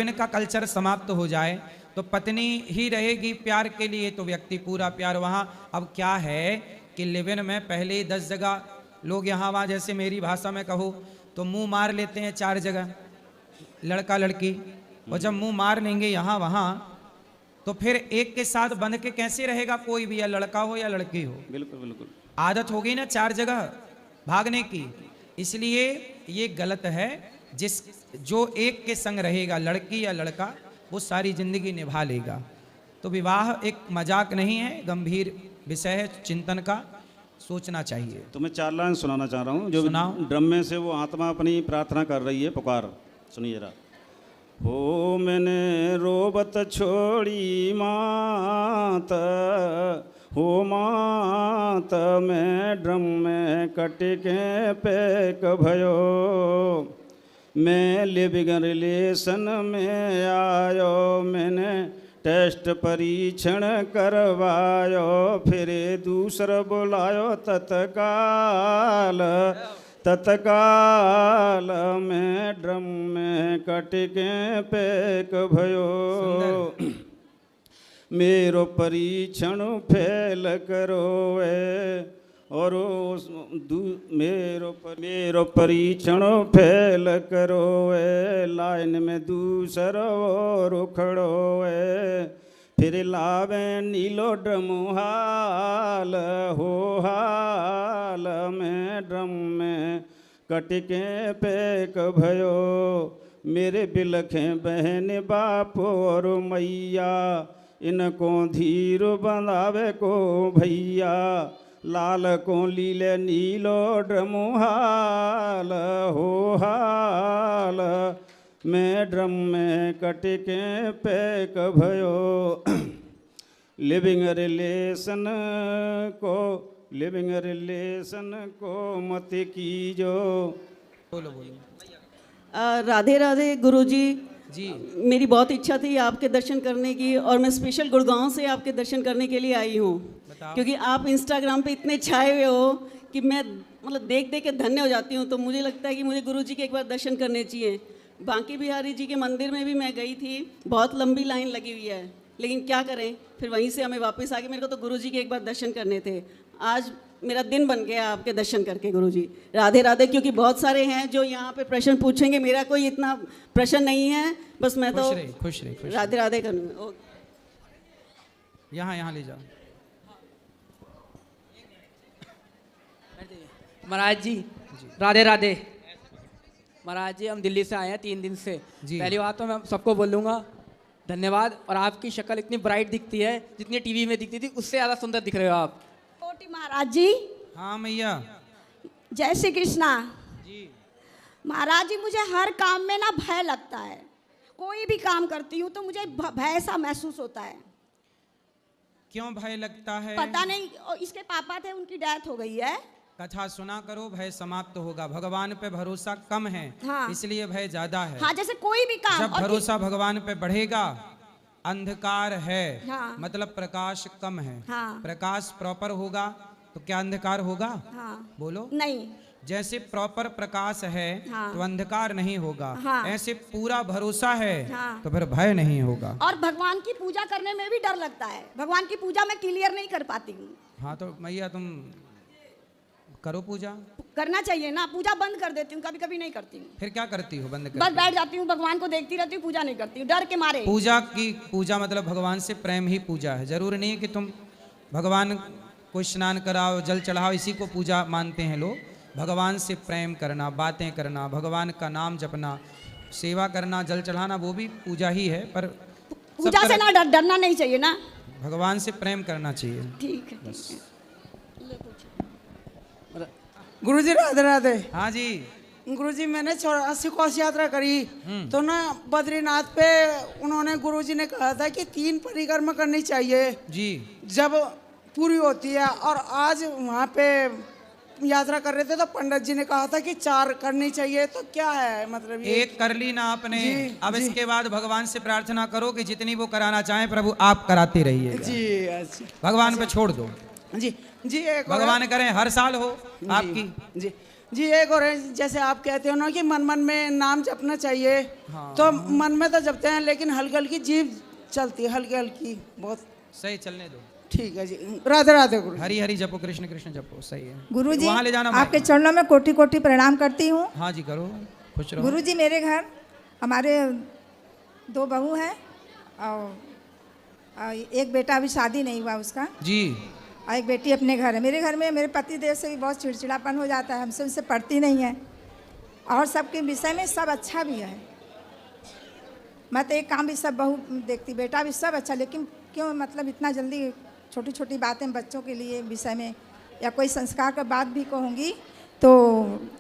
इन का कल्चर समाप्त हो जाए तो पत्नी ही रहेगी प्यार के लिए, तो व्यक्ति पूरा प्यार वहाँ। अब क्या है कि लिव इन में पहले ही 10 जगह लोग यहाँ वहाँ, जैसे मेरी भाषा में कहो तो मुंह मार लेते हैं 4 जगह लड़का लड़की। और जब मुंह मार लेंगे यहाँ वहाँ तो फिर एक के साथ बंध के कैसे रहेगा कोई भी, या लड़का हो या लड़की हो। बिल्कुल। आदत हो गई ना 4 जगह भागने की। इसलिए ये गलत है। जो एक के संग रहेगा, लड़की या लड़का, वो सारी जिंदगी निभा लेगा। तो विवाह एक मजाक नहीं है, गंभीर विषय है, चिंतन का, सोचना चाहिए। तो मैं 4 लाइन सुनाना चाह रहा हूँ। जो ड्रम में से वो आत्मा अपनी प्रार्थना कर रही है, पुकार सुनिए जरा। हो मैंने रोबत छोड़ी मात, हो मात मैं ड्रम में कटके पैक भयो, मैं लिविंग रिलेशन में आयो, मैंने टेस्ट परीक्षण करवायो, फिर दूसरा बुलायो तत्काल में ड्रम में कटके पैक भयो, मेरो परीक्षण फेल करो और मेरो परीक्षण फेल करो लाइन में दूसरा और खड़ो फिर लावे नीलो ड्रम हाल हो हाल में ड्रम में कटके पैक भयो। मेरे बिलखे बहन बाप और मैया इनको धीर बंधावे को भैया। लाल को लीले नीलो ड्रम हाल हो हाल मैं ड्रम में कटके पैक भयो। लिविंग रिलेशन को मत कीजो। बोलो बोलो। राधे राधे गुरुजी जी। मेरी बहुत इच्छा थी आपके दर्शन करने की और मैं स्पेशल गुड़गांव से आपके दर्शन करने के लिए आई हूँ, क्योंकि आप इंस्टाग्राम पे इतने छाए हुए हो कि मैं मतलब देख देख के धन्य हो जाती हूँ। तो मुझे लगता है कि मुझे गुरुजी के एक बार दर्शन करने चाहिए। बांके बिहारी जी के मंदिर में भी मैं गई थी, बहुत लंबी लाइन लगी हुई है, लेकिन क्या करें, फिर वहीं से हमें वापस आ गए। मेरे को तो गुरुजी के एक बार दर्शन करने थे। आज मेरा दिन बन गया आपके दर्शन करके गुरुजी। राधे राधे। क्योंकि बहुत सारे हैं जो यहाँ पे प्रश्न पूछेंगे, मेरा कोई इतना प्रश्न नहीं है, बस मैं तो खुश रहे राधे राधे करूँगा। यहाँ ले जाओ। महाराज जी राधे राधे। महाराज जी हम दिल्ली से आए हैं 3 दिन से। पहली बात तो मैं सबको बोलूँगा धन्यवाद। और आपकी शक्ल इतनी ब्राइट दिखती है, जितनी टीवी में दिखती थी उससे ज़्यादा सुंदर दिख रहे हो आप। कोटि महाराज जी। हाँ मैया। जय श्री कृष्णा। जी महाराज जी मुझे हर काम में ना भय लगता है। कोई भी काम करती हूँ तो मुझे भय सा महसूस होता है। क्यों भय लगता है? पता नहीं। इसके पापा थे, उनकी डेथ हो गई है। कथा सुना करो, भय समाप्त होगा। भगवान पे भरोसा कम है, हाँ। इसलिए भय ज्यादा है। हाँ, जैसे कोई भी काम जब भरोसा भगवान पे बढ़ेगा, अंधकार है, हाँ। मतलब प्रकाश कम है। हाँ। प्रकाश प्रॉपर होगा तो क्या अंधकार होगा? हाँ। बोलो। नहीं। जैसे प्रॉपर प्रकाश है, हाँ। तो अंधकार नहीं होगा। हाँ। ऐसे पूरा भरोसा है, हाँ। तो फिर भय नहीं होगा। और भगवान की पूजा करने में भी डर लगता है। भगवान की पूजा मैं क्लियर नहीं कर पाती हूँ। हाँ तो मैया तुम करो पूजा। करना चाहिए ना। पूजा बंद कर देती हूँ, कभी कभी नहीं करती हूँ। फिर क्या करती हो? बंद कर बस बैठ जाती हूँ, भगवान को देखती रहती हूँ, पूजा नहीं करती हूँ डर के मारे। पूजा मतलब भगवान से प्रेम ही पूजा है। जरूरी नहीं है कि तुम भगवान को स्नान कराओ, जल चढ़ाओ, इसी को पूजा मानते हैं लोग। भगवान से प्रेम करना, बातें करना, भगवान का नाम जपना, सेवा करना, जल चढ़ाना, वो भी पूजा ही है। पर पूजा से ना डरना नहीं चाहिए ना। भगवान से प्रेम करना चाहिए। ठीक है। गुरुजी राधे राधे। हाँ जी। गुरुजी मैंने 84 कोस यात्रा करी तो ना बद्रीनाथ पे उन्होंने गुरुजी ने कहा था कि 3 परिक्रमा करनी चाहिए जी जब पूरी होती है। और आज वहाँ पे यात्रा कर रहे थे तो पंडित जी ने कहा था कि 4 करनी चाहिए। तो क्या है मतलब ये? एक कर ली ना आपने। अब जी। इसके बाद भगवान से प्रार्थना करो कि जितनी वो कराना चाहें प्रभु आप कराते रहिए जी। अच्छा। भगवान पे छोड़ दो। जी जी। एक भगवान करें हर साल हो आपकी। जी जी। एक और है, जैसे आप कहते हो ना कि मन मन में नाम जपना चाहिए। हाँ। तो मन में तो जपते हैं, लेकिन हल्की हल्की जीभ चलती है, हल्की हल्की बहुत। सही, चलने दो। ठीक है जी। राधे राधे गुरु। हरि हरि जपो, कृष्ण कृष्ण जपो। सही है गुरु जी। वहाँ ले जाना। आपके चरणों में कोटि कोटि प्रणाम करती हूँ। हाँ जी करो, खुश रहो। गुरु जी मेरे घर हमारे 2 बहू हैं और एक बेटा अभी शादी नहीं हुआ उसका जी, और एक बेटी अपने घर है। मेरे घर में मेरे पति देव से भी बहुत चिड़चिड़ापन हो जाता है, हमसे उनसे पड़ती नहीं है। और सबके विषय में सब अच्छा भी है। मैं तो एक काम भी सब बहू देखती, बेटा भी सब अच्छा, लेकिन क्यों मतलब इतना जल्दी छोटी छोटी बातें बच्चों के लिए विषय में या कोई संस्कार का बात भी कहूँगी तो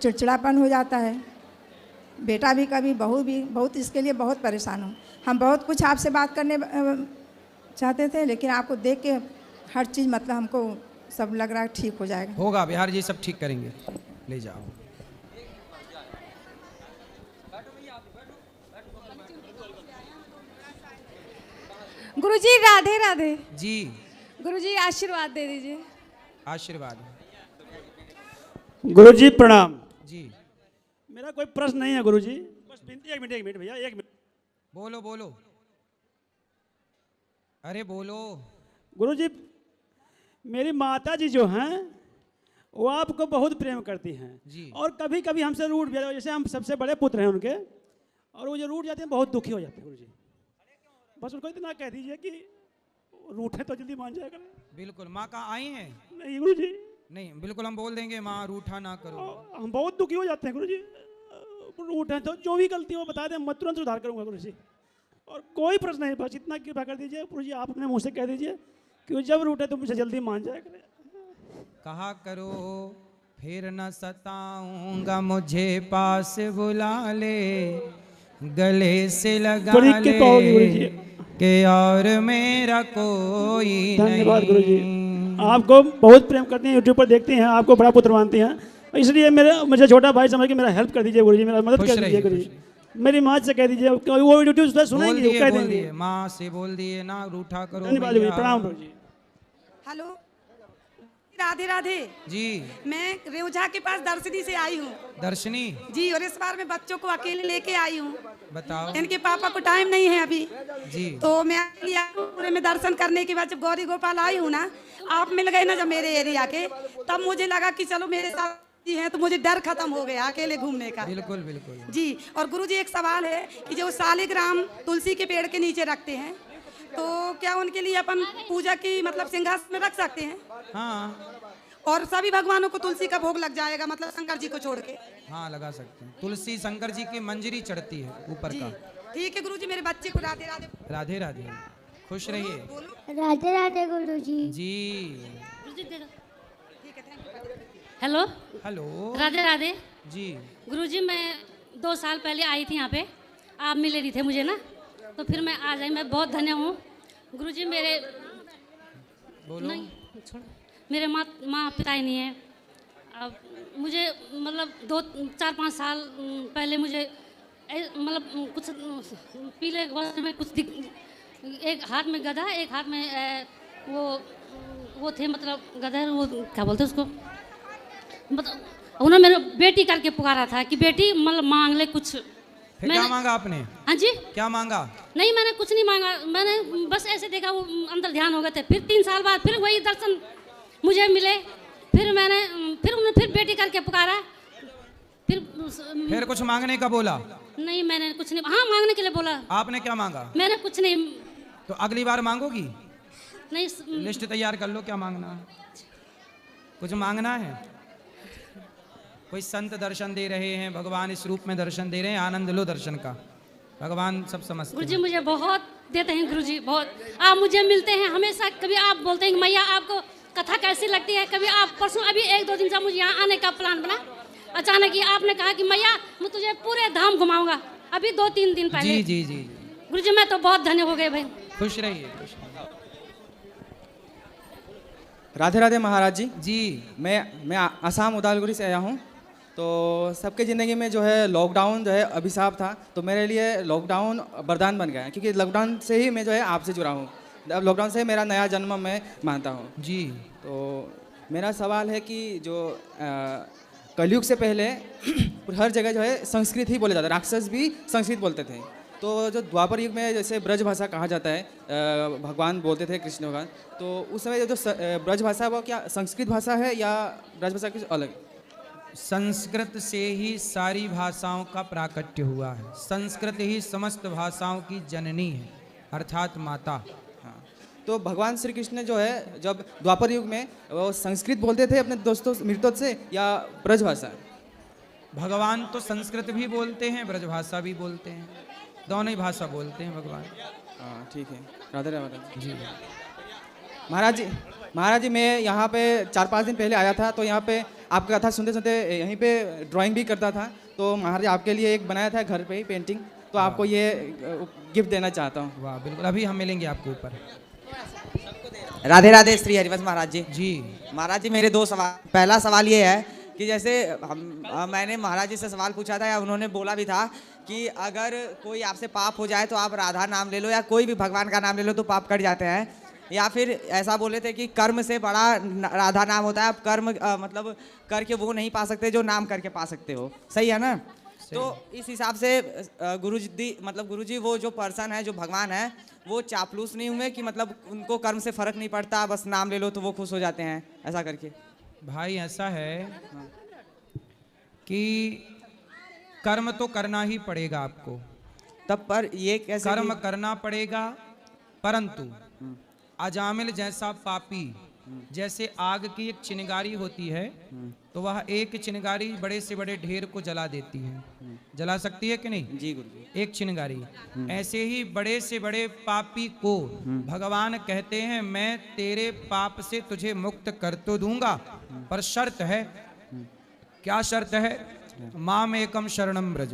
चिड़चिड़ापन हो जाता है। बेटा भी कभी बहू भी बहुत, इसके लिए बहुत परेशान हूँ। हम बहुत कुछ आपसे बात करने चाहते थे, लेकिन आपको देख के हर चीज़ मतलब हमको सब लग रहा है ठीक हो जाएगा। होगा, बिहार जी सब ठीक करेंगे। ले जाओ। गुरुजी राधे राधे। जी गुरुजी आशीर्वाद दे दीजिए। आशीर्वाद। गुरुजी प्रणाम। जी मेरा कोई प्रश्न नहीं है गुरुजी, बस विनती। 1 मिनट भैया, 1 मिनट। बोलो बोलो, अरे बोलो। गुरुजी मेरी माता जी जो हैं वो आपको बहुत प्रेम करती हैं जी। और कभी कभी हमसे रूठ भी, जैसे हम सबसे बड़े पुत्र हैं उनके, और वो जो रूठ जाते हैं बहुत दुखी हो जाते हैं गुरुजी। बस उनको इतना कह दीजिए कि रूठे तो जल्दी मान जाएगा। बिल्कुल। माँ कहाँ आई हैं? नहीं गुरु जी। नहीं, बिल्कुल हम बोल देंगे माँ रूठा ना करो। हम बहुत दुखी हो जाते हैं गुरु जी। रूठे तो जो भी गलती हो बता दें, मैं तुरंत सुधार करूंगा गुरु जी। और कोई प्रश्न नहीं, बस इतना कृपा कर दीजिए गुरु जी, आप अपने मुँह से कह दीजिए कि जब रूठे तो मुझे जल्दी मान जाया करे। कहा करो फिर न सताऊंगा, मुझे पास बुला ले, गले से लगा ले कि और मेरा कोई नहीं। धन्यवाद गुरु जी, आपको बहुत प्रेम करते हैं, यूट्यूब पर देखते हैं, आपको बड़ा पुत्र मानते हैं, इसलिए मुझे छोटा भाई समझ के मेरा हेल्प कर दीजिए गुरु जी, मेरा मदद कर दीजिए गुरु जी। मेरी माँ से कह दीजिए, वो यूट्यूब से सुनेंगे, कह देंगे। माँ से बोल दिए ना रूठा करो। धन्यवाद गुरु जी, प्रणाम गुरु जी। हेलो, राधे राधे जी। मैं रेउझा के पास दर्शनी से आई हूँ। दर्शनी जी, और इस बार मैं बच्चों को अकेले लेके आई हूँ। बताओ। इनके पापा को टाइम नहीं है अभी जी, तो मैं पूरे में दर्शन करने के बाद जब गौरी गोपाल आई हूँ ना, आप मिल गए ना जब मेरे एरिया के, तब मुझे लगा कि चलो मेरे साथ हैं, तो मुझे डर खत्म हो गया अकेले घूमने का। बिल्कुल बिल्कुल जी। और गुरुजी एक सवाल है कि जो शालिग्राम तुलसी के पेड़ के नीचे रखते हैं, तो क्या उनके लिए अपन पूजा की मतलब सिंहासन में रख सकते हैं? हाँ। और सभी भगवानों को तुलसी का भोग लग जाएगा, मतलब शंकर जी को छोड़ के? हाँ, लगा सकते हैं। तुलसी शंकर जी की मंजरी चढ़ती है ऊपर का। ठीक है गुरुजी, मेरे बच्चे को राधे राधे। राधे राधे, खुश रहिए। राधे राधे गुरुजी। जी। Hello hello, Radhe Radhe ji. गुरुजी, मैं 2 साल पहले आई थी यहाँ पे, आप मिले नहीं थे मुझे ना, तो फिर मैं आ जाई, मैं बहुत धन्य हूँ गुरुजी। मेरे बोलो। नहीं छोड़, मेरे माँ पिता ही नहीं है। अब मुझे मतलब 2-4-5 साल पहले मुझे मतलब कुछ पीले वस्त्र में कुछ एक हाथ में गधा, एक हाथ में वो थे मतलब गधर, वो क्या बोलते उसको, मतलब उन्होंने मेरे बेटी करके पुकारा था कि बेटी मतलब मांग ले कुछ। फिर क्या मांगा आपने? हाँ जी, क्या मांगा? नहीं मैंने कुछ नहीं मांगा, मैंने बस ऐसे देखा, वो अंदर ध्यान हो गए थे। फिर 3 साल बाद फिर वही दर्शन मुझे मिले, फिर उन्होंने फिर बेटी करके पुकारा। फिर कुछ मांगने का बोला? नहीं मैंने कुछ नहीं, हाँ मांगने के लिए बोला। आपने क्या मांगा? मैंने कुछ नहीं। तो अगली बार मांगोगी? नहीं, लिस्ट तैयार कर लो, क्या मांगना है। कुछ मांगना है? कोई संत दर्शन दे रहे हैं, भगवान इस रूप में दर्शन दे रहे हैं, आनंद लो दर्शन का, भगवान सब समझते हैं। गुरुजी मुझे बहुत देते हैं गुरुजी, बहुत। आप मुझे मिलते हैं हमेशा, कभी आप बोलते हैं मैया आपको कथा कैसी लगती है, कभी आप परसों अभी 1-2 दिन से मुझे यहाँ आने का प्लान बना, अचानक ही आपने कहा कि मैया मैं तुझे पूरे धाम घुमाऊंगा, अभी 2-3 दिन पहले। जी जी जी। गुरुजी मैं तो बहुत धन्य हो गए भाई। खुश रहिए। राधे राधे महाराज जी। जी। मैं आसाम उदालगुरी से आया हूँ। तो सबके ज़िंदगी में जो है लॉकडाउन जो है अभिशाप था, तो मेरे लिए लॉकडाउन वरदान बन गया है, क्योंकि लॉकडाउन से ही मैं जो है आपसे जुड़ा हूँ। अब लॉकडाउन से मेरा नया जन्म मैं मानता हूँ जी। तो मेरा सवाल है कि जो कलयुग से पहले हर जगह जो है संस्कृत ही बोला जाता है, राक्षस भी संस्कृत बोलते थे। तो जो द्वापर युग में जैसे ब्रज भाषा कहा जाता है, भगवान बोलते थे कृष्ण भगवान, तो उस समय जो ब्रज भाषा वो क्या संस्कृत भाषा है या ब्रज भाषा कुछ अलग? संस्कृत से ही सारी भाषाओं का प्राकट्य हुआ है, संस्कृत ही समस्त भाषाओं की जननी है, अर्थात माता। हाँ, तो भगवान श्री कृष्ण जो है जब द्वापर युग में वो संस्कृत बोलते थे अपने दोस्तों मित्रों से या ब्रज भाषा? भगवान तो संस्कृत भी बोलते हैं, ब्रज भाषा भी बोलते हैं, दोनों ही भाषा बोलते हैं भगवान। हाँ ठीक है, राधे राधे जी। महाराज जी मैं यहाँ पे 4-5 दिन पहले आया था, तो यहाँ पे आपका कथा सुनते सुनते यहीं पे ड्राइंग भी करता था, तो महाराज आपके लिए एक बनाया था घर पे ही पेंटिंग, तो आपको ये गिफ्ट देना चाहता हूँ। वाह, बिल्कुल, अभी हम मिलेंगे आपके ऊपर। राधे राधे श्री हरिवंश महाराज जी। जी महाराज जी, मेरे 2 सवाल। पहला सवाल ये है कि जैसे मैंने महाराज जी से सवाल पूछा था, या उन्होंने बोला भी था कि अगर कोई आपसे पाप हो जाए तो आप राधा नाम ले लो या कोई भी भगवान का नाम ले लो तो पाप कट जाते हैं, या फिर ऐसा बोले थे कि कर्म से बड़ा राधा नाम होता है, आप कर्म मतलब करके वो नहीं पा सकते जो नाम करके पा सकते हो, सही है ना? तो इस हिसाब से गुरुजी वो जो पर्सन है, जो भगवान है, वो चापलूस नहीं हुए कि मतलब उनको कर्म से फर्क नहीं पड़ता, बस नाम ले लो तो वो खुश हो जाते हैं, ऐसा करके? भाई ऐसा है कि कर्म तो करना ही पड़ेगा आपको, तब पर ये कैसे कर्म करना पड़ेगा, परंतु अजामिल जैसा पापी, जैसे आग की एक चिंगारी होती है तो वह एक चिंगारी बड़े से बड़े ढेर को जला देती है, जला सकती है कि नहीं? जी गुरुजी। एक चिंगारी। ऐसे ही बड़े से बड़े पापी को भगवान कहते हैं मैं तेरे पाप से तुझे मुक्त कर तो दूंगा, पर शर्त है। क्या शर्त है? माम एकम शरणम ब्रज,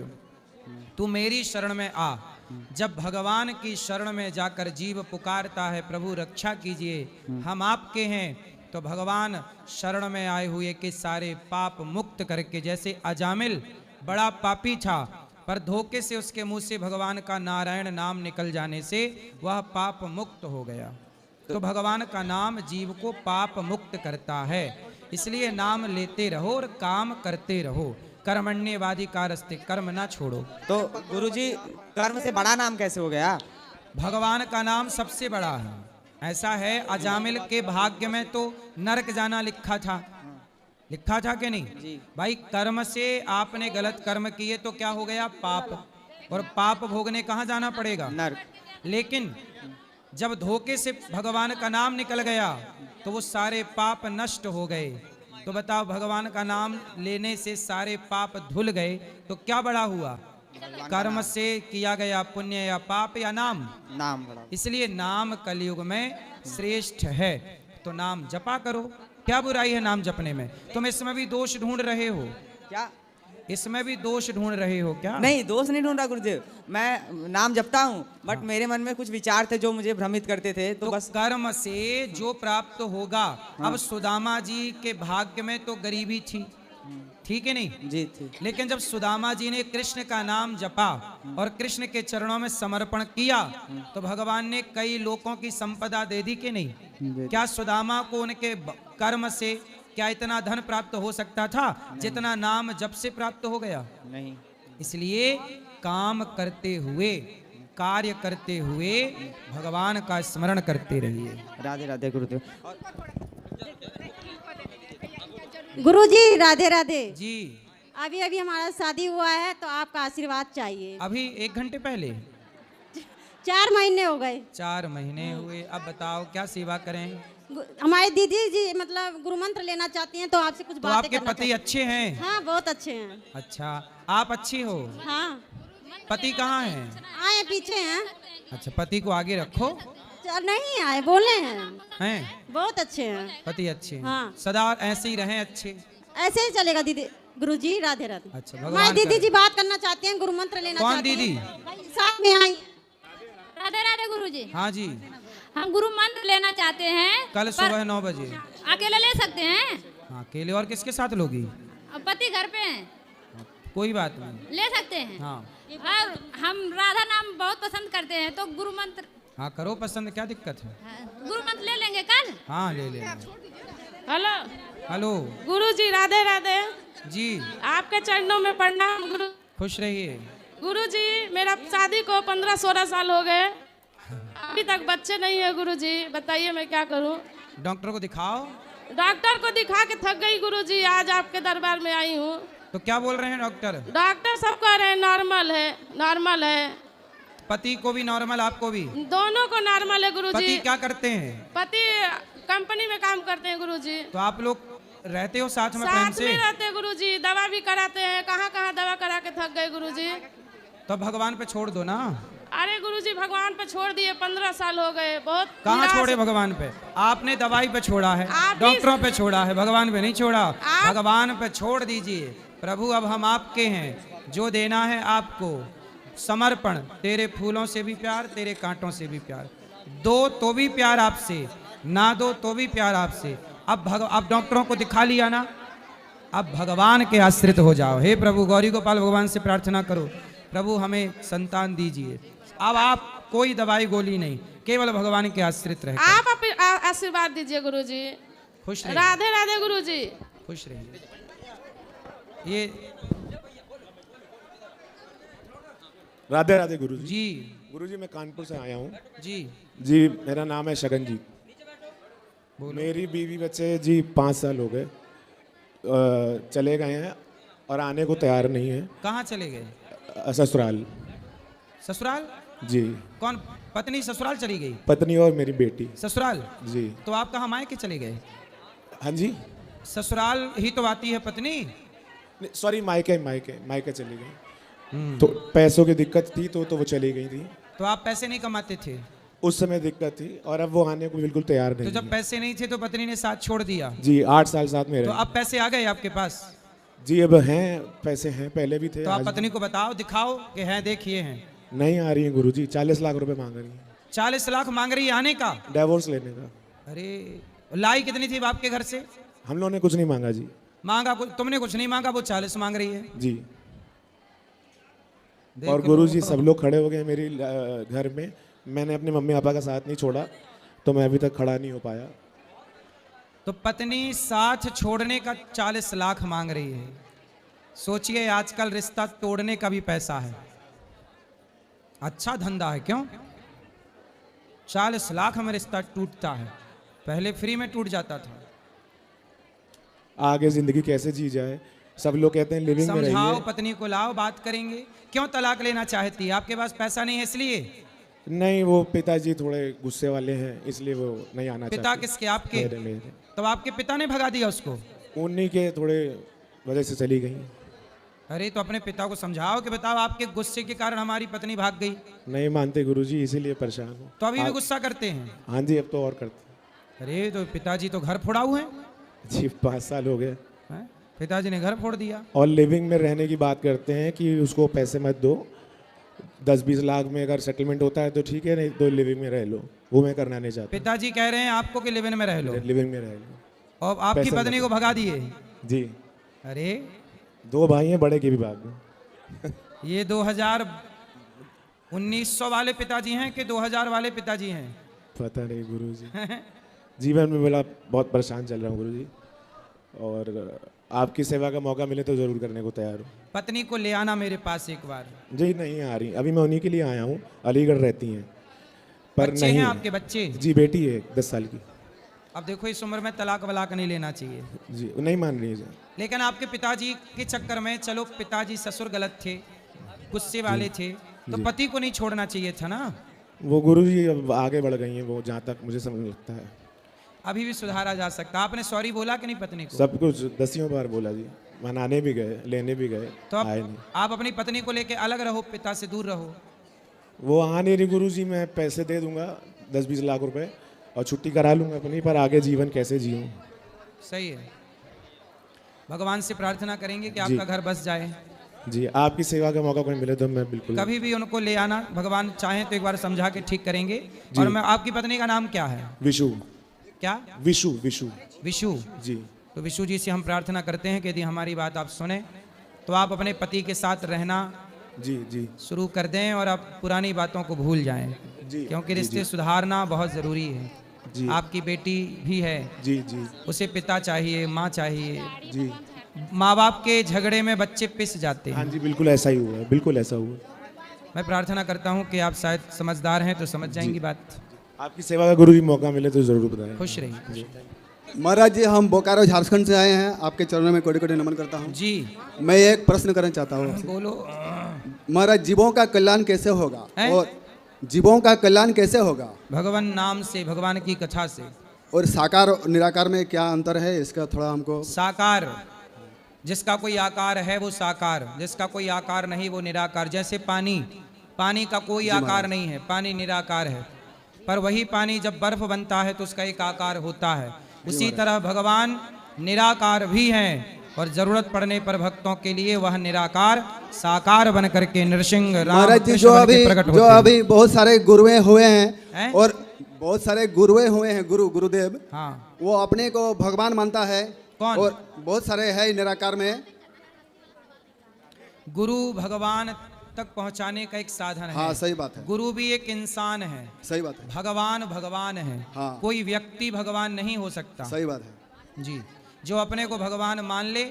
तू मेरी शरण में आ। जब भगवान की शरण में जाकर जीव पुकारता है प्रभु रक्षा कीजिए, हम आपके हैं, तो भगवान शरण में आए हुए के सारे पाप मुक्त करके, जैसे अजामिल बड़ा पापी था पर धोखे से उसके मुंह से भगवान का नारायण नाम निकल जाने से वह पाप मुक्त हो गया। तो भगवान का नाम जीव को पाप मुक्त करता है, इसलिए नाम लेते रहो और काम करते रहो। कर्मण्यवादी कारस्ते, कर्म ना छोड़ो। तो गुरुजी कर्म से बड़ा नाम कैसे हो गया? भगवान का नाम सबसे बड़ा है। ऐसा है अजामिल के भाग्य में तो नरक जाना लिखा था, लिखा था कि नहीं? भाई कर्म से आपने गलत कर्म किए तो क्या हो गया? पाप, और पाप भोगने कहाँ जाना पड़ेगा? नरक। लेकिन जब धोखे से भगवान का नाम निकल गया तो वो सारे पाप नष्ट हो गए। तो बताओ भगवान का नाम लेने से सारे पाप धुल गए तो क्या बड़ा हुआ? कर्म से किया गया पुण्य या पाप या नाम? नाम बड़ा। इसलिए नाम कलयुग में श्रेष्ठ है, तो नाम जपा करो। क्या बुराई है नाम जपने में? तुम इसमें भी दोष ढूंढ रहे हो क्या? इसमें भी दोष ढूंढ रहे हो क्या? नहीं, दोष नहीं ढूंढ रहा गुरुदेव, मैं नाम जपता हूँ बट मेरे मन में कुछ विचार थे जो मुझे भ्रमित करते थे, तो बस कर्म से जो प्राप्त होगा। अब सुदामा जी के भाग्य में तो गरीबी थी, ठीक है नहीं? जी थी। लेकिन जब सुदामा जी ने कृष्ण का नाम जपा और कृष्ण के चरणों में समर्पण किया तो भगवान ने कई लोगों की संपदा दे दी कि नहीं? क्या सुदामा को उनके कर्म से क्या इतना धन प्राप्त हो सकता था जितना नाम जप से प्राप्त हो गया? नहीं। इसलिए काम करते हुए, कार्य करते हुए भगवान का स्मरण करते रहिए। राधे राधे गुरुदेव। गुरुजी राधे राधे जी। अभी अभी हमारा शादी हुआ है तो आपका आशीर्वाद चाहिए। अभी 1 घंटे पहले? 4 महीने हो गए। 4 महीने हुए। अब बताओ क्या सेवा करें? हमारी दीदी जी मतलब गुरु मंत्र लेना चाहती हैं तो आपसे कुछ तो बातें आपके करना पति अच्छे हैं? हाँ बहुत अच्छे हैं। अच्छा, आप अच्छी हो? हाँ। पति कहाँ हैं? आए पीछे हैं। अच्छा, पति को आगे रखो। नहीं आए, बोले हैं। हैं? बहुत अच्छे हैं पति अच्छे हैं। हाँ। सदा ऐसे ही रहें अच्छे। ऐसे ही चलेगा दीदी। गुरुजी राधे राधे। अच्छा, हमारी भगवान दीदी करे। जी बात करना चाहती हैं, गुरु मंत्र लेना कौन चाहती हैं। दीदी? साथ में आई। राधे राधे गुरुजी। हाँ जी। हम गुरु मंत्र लेना चाहते हैं। कल सुबह 9 बजे। अकेले ले सकते हैं? हाँ, अकेले। और किसके साथ लोगी? पति घर पे हैं। कोई बात नहीं, ले सकते हैं। हाँ। और हम राधा नाम बहुत पसंद करते हैं तो गुरु मंत्र। हाँ करो पसंद, क्या दिक्कत है? गुरु मंत्र ले लेंगे कल। हाँ ले लेंगे। हेलो हेलो गुरुजी राधे राधे जी। आपके चरणों में प्रणाम गुरु। खुश रहिए। गुरुजी मेरा शादी को 15-16 साल हो गए, अभी तक बच्चे नहीं है गुरुजी, बताइए मैं क्या करूं? डॉक्टर को दिखाओ। डॉक्टर को दिखा के थक गई गुरुजी, आज आपके दरबार में आई हूँ। तो क्या बोल रहे हैं डॉक्टर? डॉक्टर सब कह रहे हैं नॉर्मल है, नॉर्मल है। पति को भी नॉर्मल, आपको भी? दोनों को नॉर्मल है गुरुजी। पति क्या करते हैं? पति कंपनी में काम करते हैं गुरुजी। तो आप लोग रहते हो साथ में प्रेम साथ से? में रहते हैं गुरुजी, दवा भी कराते हैं, कहाँ कहाँ दवा करा के थक गए गुरुजी। तो भगवान पे छोड़ दो ना। अरे गुरुजी भगवान पे छोड़ दिए, 15 साल हो गए। बहुत कहाँ छोड़े भगवान पे? आपने दवाई पे छोड़ा है, डॉक्टरों पे छोड़ा है, भगवान पे नहीं छोड़ा। भगवान पे छोड़ दीजिए। प्रभु अब हम आपके हैं, जो देना है आपको समर्पण। तेरे फूलों से भी प्यार, तेरे कांटों से भी प्यार। दो तो भी प्यार आपसे, ना दो तो भी प्यार आपसे। अब डॉक्टरों को दिखा लिया ना, अब भगवान के आश्रित हो जाओ। हे प्रभु, गौरी गोपाल भगवान से प्रार्थना करो, प्रभु हमें संतान दीजिए। अब आप कोई दवाई गोली नहीं, केवल भगवान के आश्रित रहे। आप आशीर्वाद दीजिए गुरुजी। खुश रहिए। राधे राधे गुरुजी। खुश रहिए। ये राधे राधे गुरुजी। जी। गुरुजी मैं कानपुर से आया हूँ। जी। जी मेरा नाम है शगनजीत। मेरी बीवी बच्चे जी 5 साल हो गए, चले गए हैं और आने को तैयार नहीं है। कहाँ चले गए? ससुराल। ससुराल? जी। कौन? पत्नी ससुराल चली गई? पत्नी और मेरी बेटी ससुराल? जी। तो आप कहाँ मायके चले गए? हाँ जी, ससुराल ही तो आती है पत्नी। सॉरी, मायके चली गई। तो पैसों की दिक्कत थी तो वो चली गई थी। तो आप पैसे नहीं कमाते थे? उस समय दिक्कत थी और अब वो आने को बिल्कुल तैयार तो नहीं जब पैसे नहीं थे तो पत्नी ने साथ छोड़ दिया? जी, 8 साल साथ में तो रहे। अब पैसे आ गए आपके पास? जी, अब हैं, पैसे हैं, पहले भी थे। तो आप आज पत्नी को बताओ, दिखाओ कि हैं, देखिए हैं। नहीं आ रही है गुरुजी, 40 लाख रुपए मांग रही है। 40 लाख मांग रही है आने का? डिवोर्स लेने का। अरे लाई कितनी थी आपके घर से? हम लोगों ने कुछ नहीं मांगा जी। मांगा कुछ? तुमने कुछ नहीं मांगा, वो 40 मांग रही है जी। और गुरुजी सब लोग खड़े हो गए मेरी घर में। मैंने अपने मम्मी पापा का साथ नहीं छोड़ा तो मैं अभी तक खड़ा नहीं हो पाया। तो पत्नी साथ छोड़ने का 40 लाख मांग रही है। सोचिए, आजकल रिश्ता तोड़ने का भी पैसा है। अच्छा धंधा है, क्यों? 40 लाख में रिश्ता टूटता है, पहले फ्री में टूट जाता था। आगे जिंदगी कैसे जी जाए? सब लोग कहते हैं लिविंग में रहिए। समझाओ, पत्नी को लाओ, बात करेंगे। क्यों तलाक लेना चाहती है? आपके पास पैसा नहीं है इसलिए? नहीं, वो पिताजी थोड़े गुस्से वाले हैं इसलिए वो नहीं आना चाहते। पिता किसके? आपके? मेरे। तो आपके पिता ने भगा दिया उसको? उन्हीं के थोड़े वजह से चली गई। अरे तो अपने पिता को समझाओ कि बताओ, आपके गुस्से के कारण हमारी पत्नी भाग गई। नहीं मानते गुरुजी, इसीलिए परेशान हूँ। तो अभी भी गुस्सा करते हैं? हाँ जी, अब तो और करते। अरे तो पिताजी तो घर फोड़ा हुए हैं जी, 5 साल हो गए। पिताजी ने घर फोड़ दिया। और लिविंग में रहने की बात करते हैं कि उसको पैसे मत दो, 10-20 लाख में अगर सेटलमेंट होता है तो ठीक है, नहीं तो लिविंग में रह लो। वो मैं करना नहीं चाहता। पिताजी कह रहे हैं आपको कि लिविंग में रह लो? लिविंग में रह लो। और आपकी पत्नी को भगा दिए? जी। अरे 2 भाई हैं, बड़े के भी भाग गए। ये 1900 वाले पिताजी हैं कि 2000 वाले पिताजी हैं? पता नहीं गुरुजी। जीवन में मेरा बहुत परेशान चल रहा हूँ गुरुजी, और आपकी सेवा का मौका मिले तो जरूर करने को तैयार हूँ। पत्नी को ले आना मेरे पास एक बार। जी नहीं आ रही, अभी मैं उन्हीं के लिए आया हूँ। अलीगढ़ रहती हैं पर बच्चे नहीं हैं आपके? बच्चे? जी, बेटी है 10 साल की। अब देखो, इस उम्र में तलाक वलाक नहीं लेना चाहिए। जी, नहीं मान रही है। लेकिन आपके पिताजी के चक्कर में, चलो पिताजी ससुर गलत थे, गुस्से वाले थे, तो पति को नहीं छोड़ना चाहिए था ना? वो गुरुजी अब आगे बढ़ गई हैं, वो जहाँ तक मुझे समझ लगता है। अभी भी सुधारा जा सकता। आपने सॉरी बोला कि नहीं पत्नी को? सब कुछ 10 बार बोला जी, मनाने भी गए, लेने भी गए, तो आए नहीं। आप अपनी पत्नी को लेके अलग रहो, पिता से दूर रहो। वो आ नहीं रही गुरुजी, मैं पैसे दे दूंगा 10-20 लाख रुपए और छुट्टी करा लूंगा अपनी, पर आगे जीवन कैसे जीऊं? सही है। भगवान से प्रार्थना करेंगे कि आपका घर बस जाए। जी, आपकी सेवा का मौका कोई मिले तो मैं बिल्कुल। कभी भी उनको ले आना, भगवान चाहें तो एक बार समझा के ठीक करेंगे। और मैं, आपकी पत्नी का नाम क्या है? विशु। क्या? विशु। विशु जी। तो विशु जी से हम प्रार्थना करते हैं कि यदि हमारी बात आप सुने तो आप अपने पति के साथ रहना जी शुरू कर दें और आप पुरानी बातों को भूल जाएं। जी, क्योंकि रिश्ते सुधारना बहुत ज़रूरी है। जी। आपकी बेटी भी है। जी। उसे पिता चाहिए, माँ चाहिए। जी। माँ बाप के झगड़े में बच्चे पिस जाते हैं। हाँ जी, बिल्कुल ऐसा ही हुआ है, बिल्कुल ऐसा हुआ। मैं प्रार्थना करता हूँ कि आप शायद समझदार हैं तो समझ जाएंगी बात। आपकी सेवा का गुरुजी मौका मिले तो जरूर बताएं। खुश रहिए। महाराज जी, हम बोकारो झारखंड से आए हैं, आपके चरणों में कोटि कोटि नमन करता हूँ जी। मैं एक प्रश्न करना चाहता हूँ। बोलो। महाराज, जीवों का कल्याण कैसे होगा? और जीवों का कल्याण कैसे होगा? भगवान नाम से, भगवान की कथा से। और साकार और निराकार में क्या अंतर है, इसका थोड़ा हमको। साकार, जिसका कोई आकार है वो साकार, जिसका कोई आकार नहीं वो निराकार। जैसे पानी, पानी का कोई आकार नहीं है, पानी निराकार है। पर वही पानी जब बर्फ बनता है तो उसका एक आकार होता है। उसी तरह भगवान निराकार भी हैं और जरूरत पड़ने पर भक्तों के लिए वह निराकार साकार बन करके नृसिंह महाराज जी, जो अभी बहुत सारे गुरुए हुए हैं और बहुत सारे गुरुए हुए हैं, गुरुदेव, हाँ, वो अपने को भगवान मानता है। कौन? और बहुत सारे है निराकार में। गुरु भगवान तक पहुंचाने का एक साधन है। हाँ, सही बात है। गुरु भी एक इंसान है। सही बात है। भगवान भगवान है। हाँ। कोई व्यक्ति भगवान नहीं हो सकता। सही बात है जी। जो अपने को भगवान मान ले,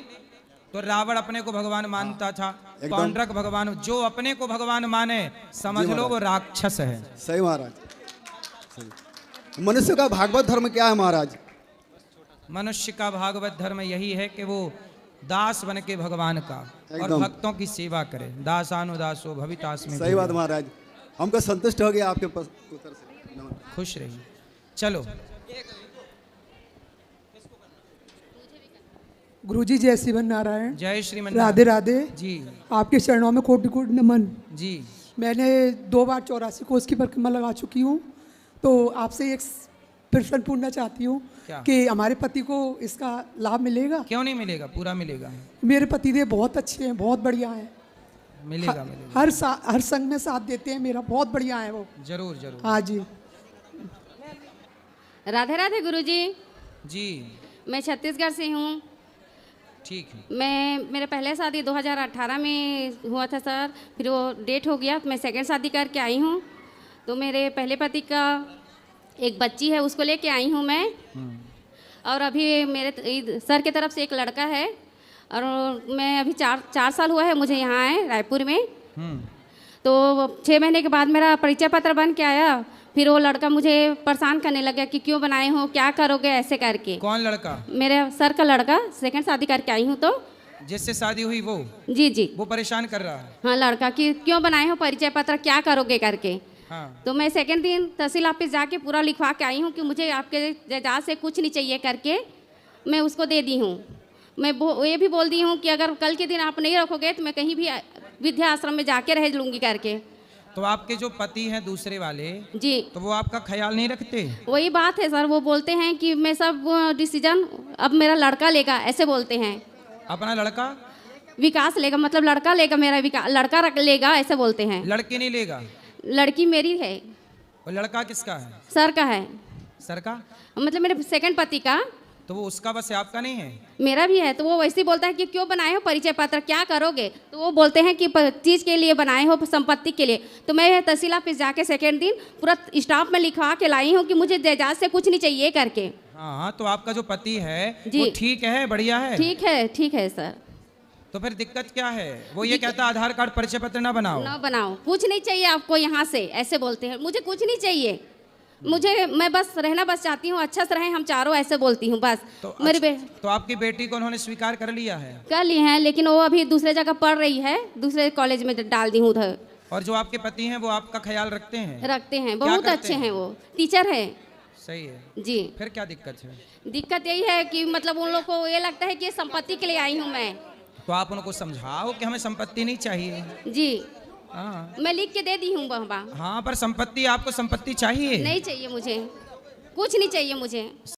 तो रावण अपने को भगवान मानता था, पौंड्रक भगवान। जो अपने को भगवान माने समझ लो वो राक्षस है। सही महाराज। मनुष्य का भागवत धर्म क्या है महाराज? मनुष्य का भागवत धर्म यही है कि वो दास बन के भगवान का और भक्तों की सेवा करे। दासानुदासो भवितास्मि। सही बात महाराज। हमको संतुष्ट हो गया आपके पास उत्तर से। खुश रहिए। चलो गुरुजी जय श्रीमन नारायण। जय श्रीमन राधे राधे जी। आपके चरणों में कोटि कोटि नमन जी। मैंने 2 बार 84 कोस की परिक्रमा लगा चुकी हूँ, तो आपसे एक प्रश्न पूछना चाहती हूँ कि हमारे पति को इसका लाभ मिलेगा? क्यों नहीं मिलेगा, पूरा मिलेगा। मेरे पतिदेव बहुत अच्छे हैं, बहुत बढ़िया हैं। मिलेगा मिलेगा। हर संग में साथ देते हैं मेरा, बहुत बढ़िया है वो। जरूर जरूर। हाँ जी। राधे राधे गुरुजी। जी। मैं छत्तीसगढ़ से हूँ। ठीक है। मेरा पहले शादी 2018 में हुआ था सर, फिर वो डेट हो गया, मैं सेकंड शादी करके आई हूँ। तो मेरे पहले पति का एक बच्ची है, उसको लेके आई हूँ मैं। और अभी मेरे सर की तरफ से एक लड़का है, और मैं अभी 4 साल हुआ है मुझे यहाँ आए रायपुर में। तो 6 महीने के बाद मेरा परिचय पत्र बन के आया। फिर वो लड़का मुझे परेशान करने लगा कि क्यों बनाए हो, क्या करोगे, ऐसे करके। कौन लड़का? मेरे सर का लड़का, सेकंड शादी करके आई हूँ। तो जिससे शादी हुई वो? जी जी। वो परेशान कर रहा है? हाँ, लड़का कि क्यों बनाए हो परिचय पत्र, क्या करोगे करके। हाँ। तो मैं सेकंड दिन तहसील ऑफिस जाके पूरा लिखवा के आई हूँ कि मुझे आपके जायदाद से कुछ नहीं चाहिए करके मैं उसको दे दी हूँ। मैं ये भी बोल दी हूँ कि अगर कल के दिन आप नहीं रखोगे तो मैं कहीं भी विद्या आश्रम में जाके रह लूँगी करके। तो आपके जो पति हैं दूसरे वाले जी, तो वो आपका ख्याल नहीं रखते? वही बात है सर, वो बोलते हैं कि मैं सब डिसीजन अब मेरा लड़का लेगा, ऐसे बोलते हैं। अपना लड़का विकास लेगा, मतलब लड़का लेगा, मेरा लड़का लेगा, ऐसे बोलते हैं। लड़की नहीं लेगा? लड़की मेरी है। और लड़का किसका है? सर का है। सर का मतलब मेरे सेकंड पति का। तो वो उसका बस है, आपका नहीं है? मेरा भी है। तो वो वैसे ही बोलता है कि क्यों बनाए हो परिचय पत्र, क्या करोगे। तो वो बोलते हैं कि चीज़ के लिए बनाए हो, संपत्ति के लिए। तो मैं तहसील ऑफिस जाके सेकेंड दिन पूरा स्टाफ में लिखवा के लाई हूँ कि मुझे जायदाद से कुछ नहीं चाहिए करके। हाँ, तो आपका जो पति है वो ठीक है, बढ़िया है? ठीक है सर। तो फिर दिक्कत क्या है? वो ये कहता है आधार कार्ड परिचय पत्र ना बनाओ, कुछ नहीं चाहिए आपको यहाँ से, ऐसे बोलते हैं। मुझे कुछ नहीं चाहिए, मैं बस रहना बस चाहती हूँ, अच्छा से रहें हम चारों, ऐसे बोलती हूँ बस। तो आपकी बेटी को उन्होंने स्वीकार कर लिया है? कर ली है, लेकिन वो अभी दूसरे जगह पढ़ रही है, दूसरे कॉलेज में डाल दी हूँ उधर। और जो आपके पति हैं वो आपका ख्याल रखते हैं? रखते हैं, बहुत अच्छे हैं। वो टीचर है। सही है जी। फिर क्या दिक्कत है? दिक्कत यही है कि मतलब उन लोग को ये लगता है कि संपत्ति के लिए आई हूँ मैं। तो आप उनको समझाओ कि हमें संपत्ति नहीं चाहिए। जी। हाँ, मैं लिख के दे दी हूँ बाबा। हाँ, पर संपत्ति, आपको संपत्ति चाहिए? नहीं चाहिए मुझे, कुछ नहीं चाहिए मुझे।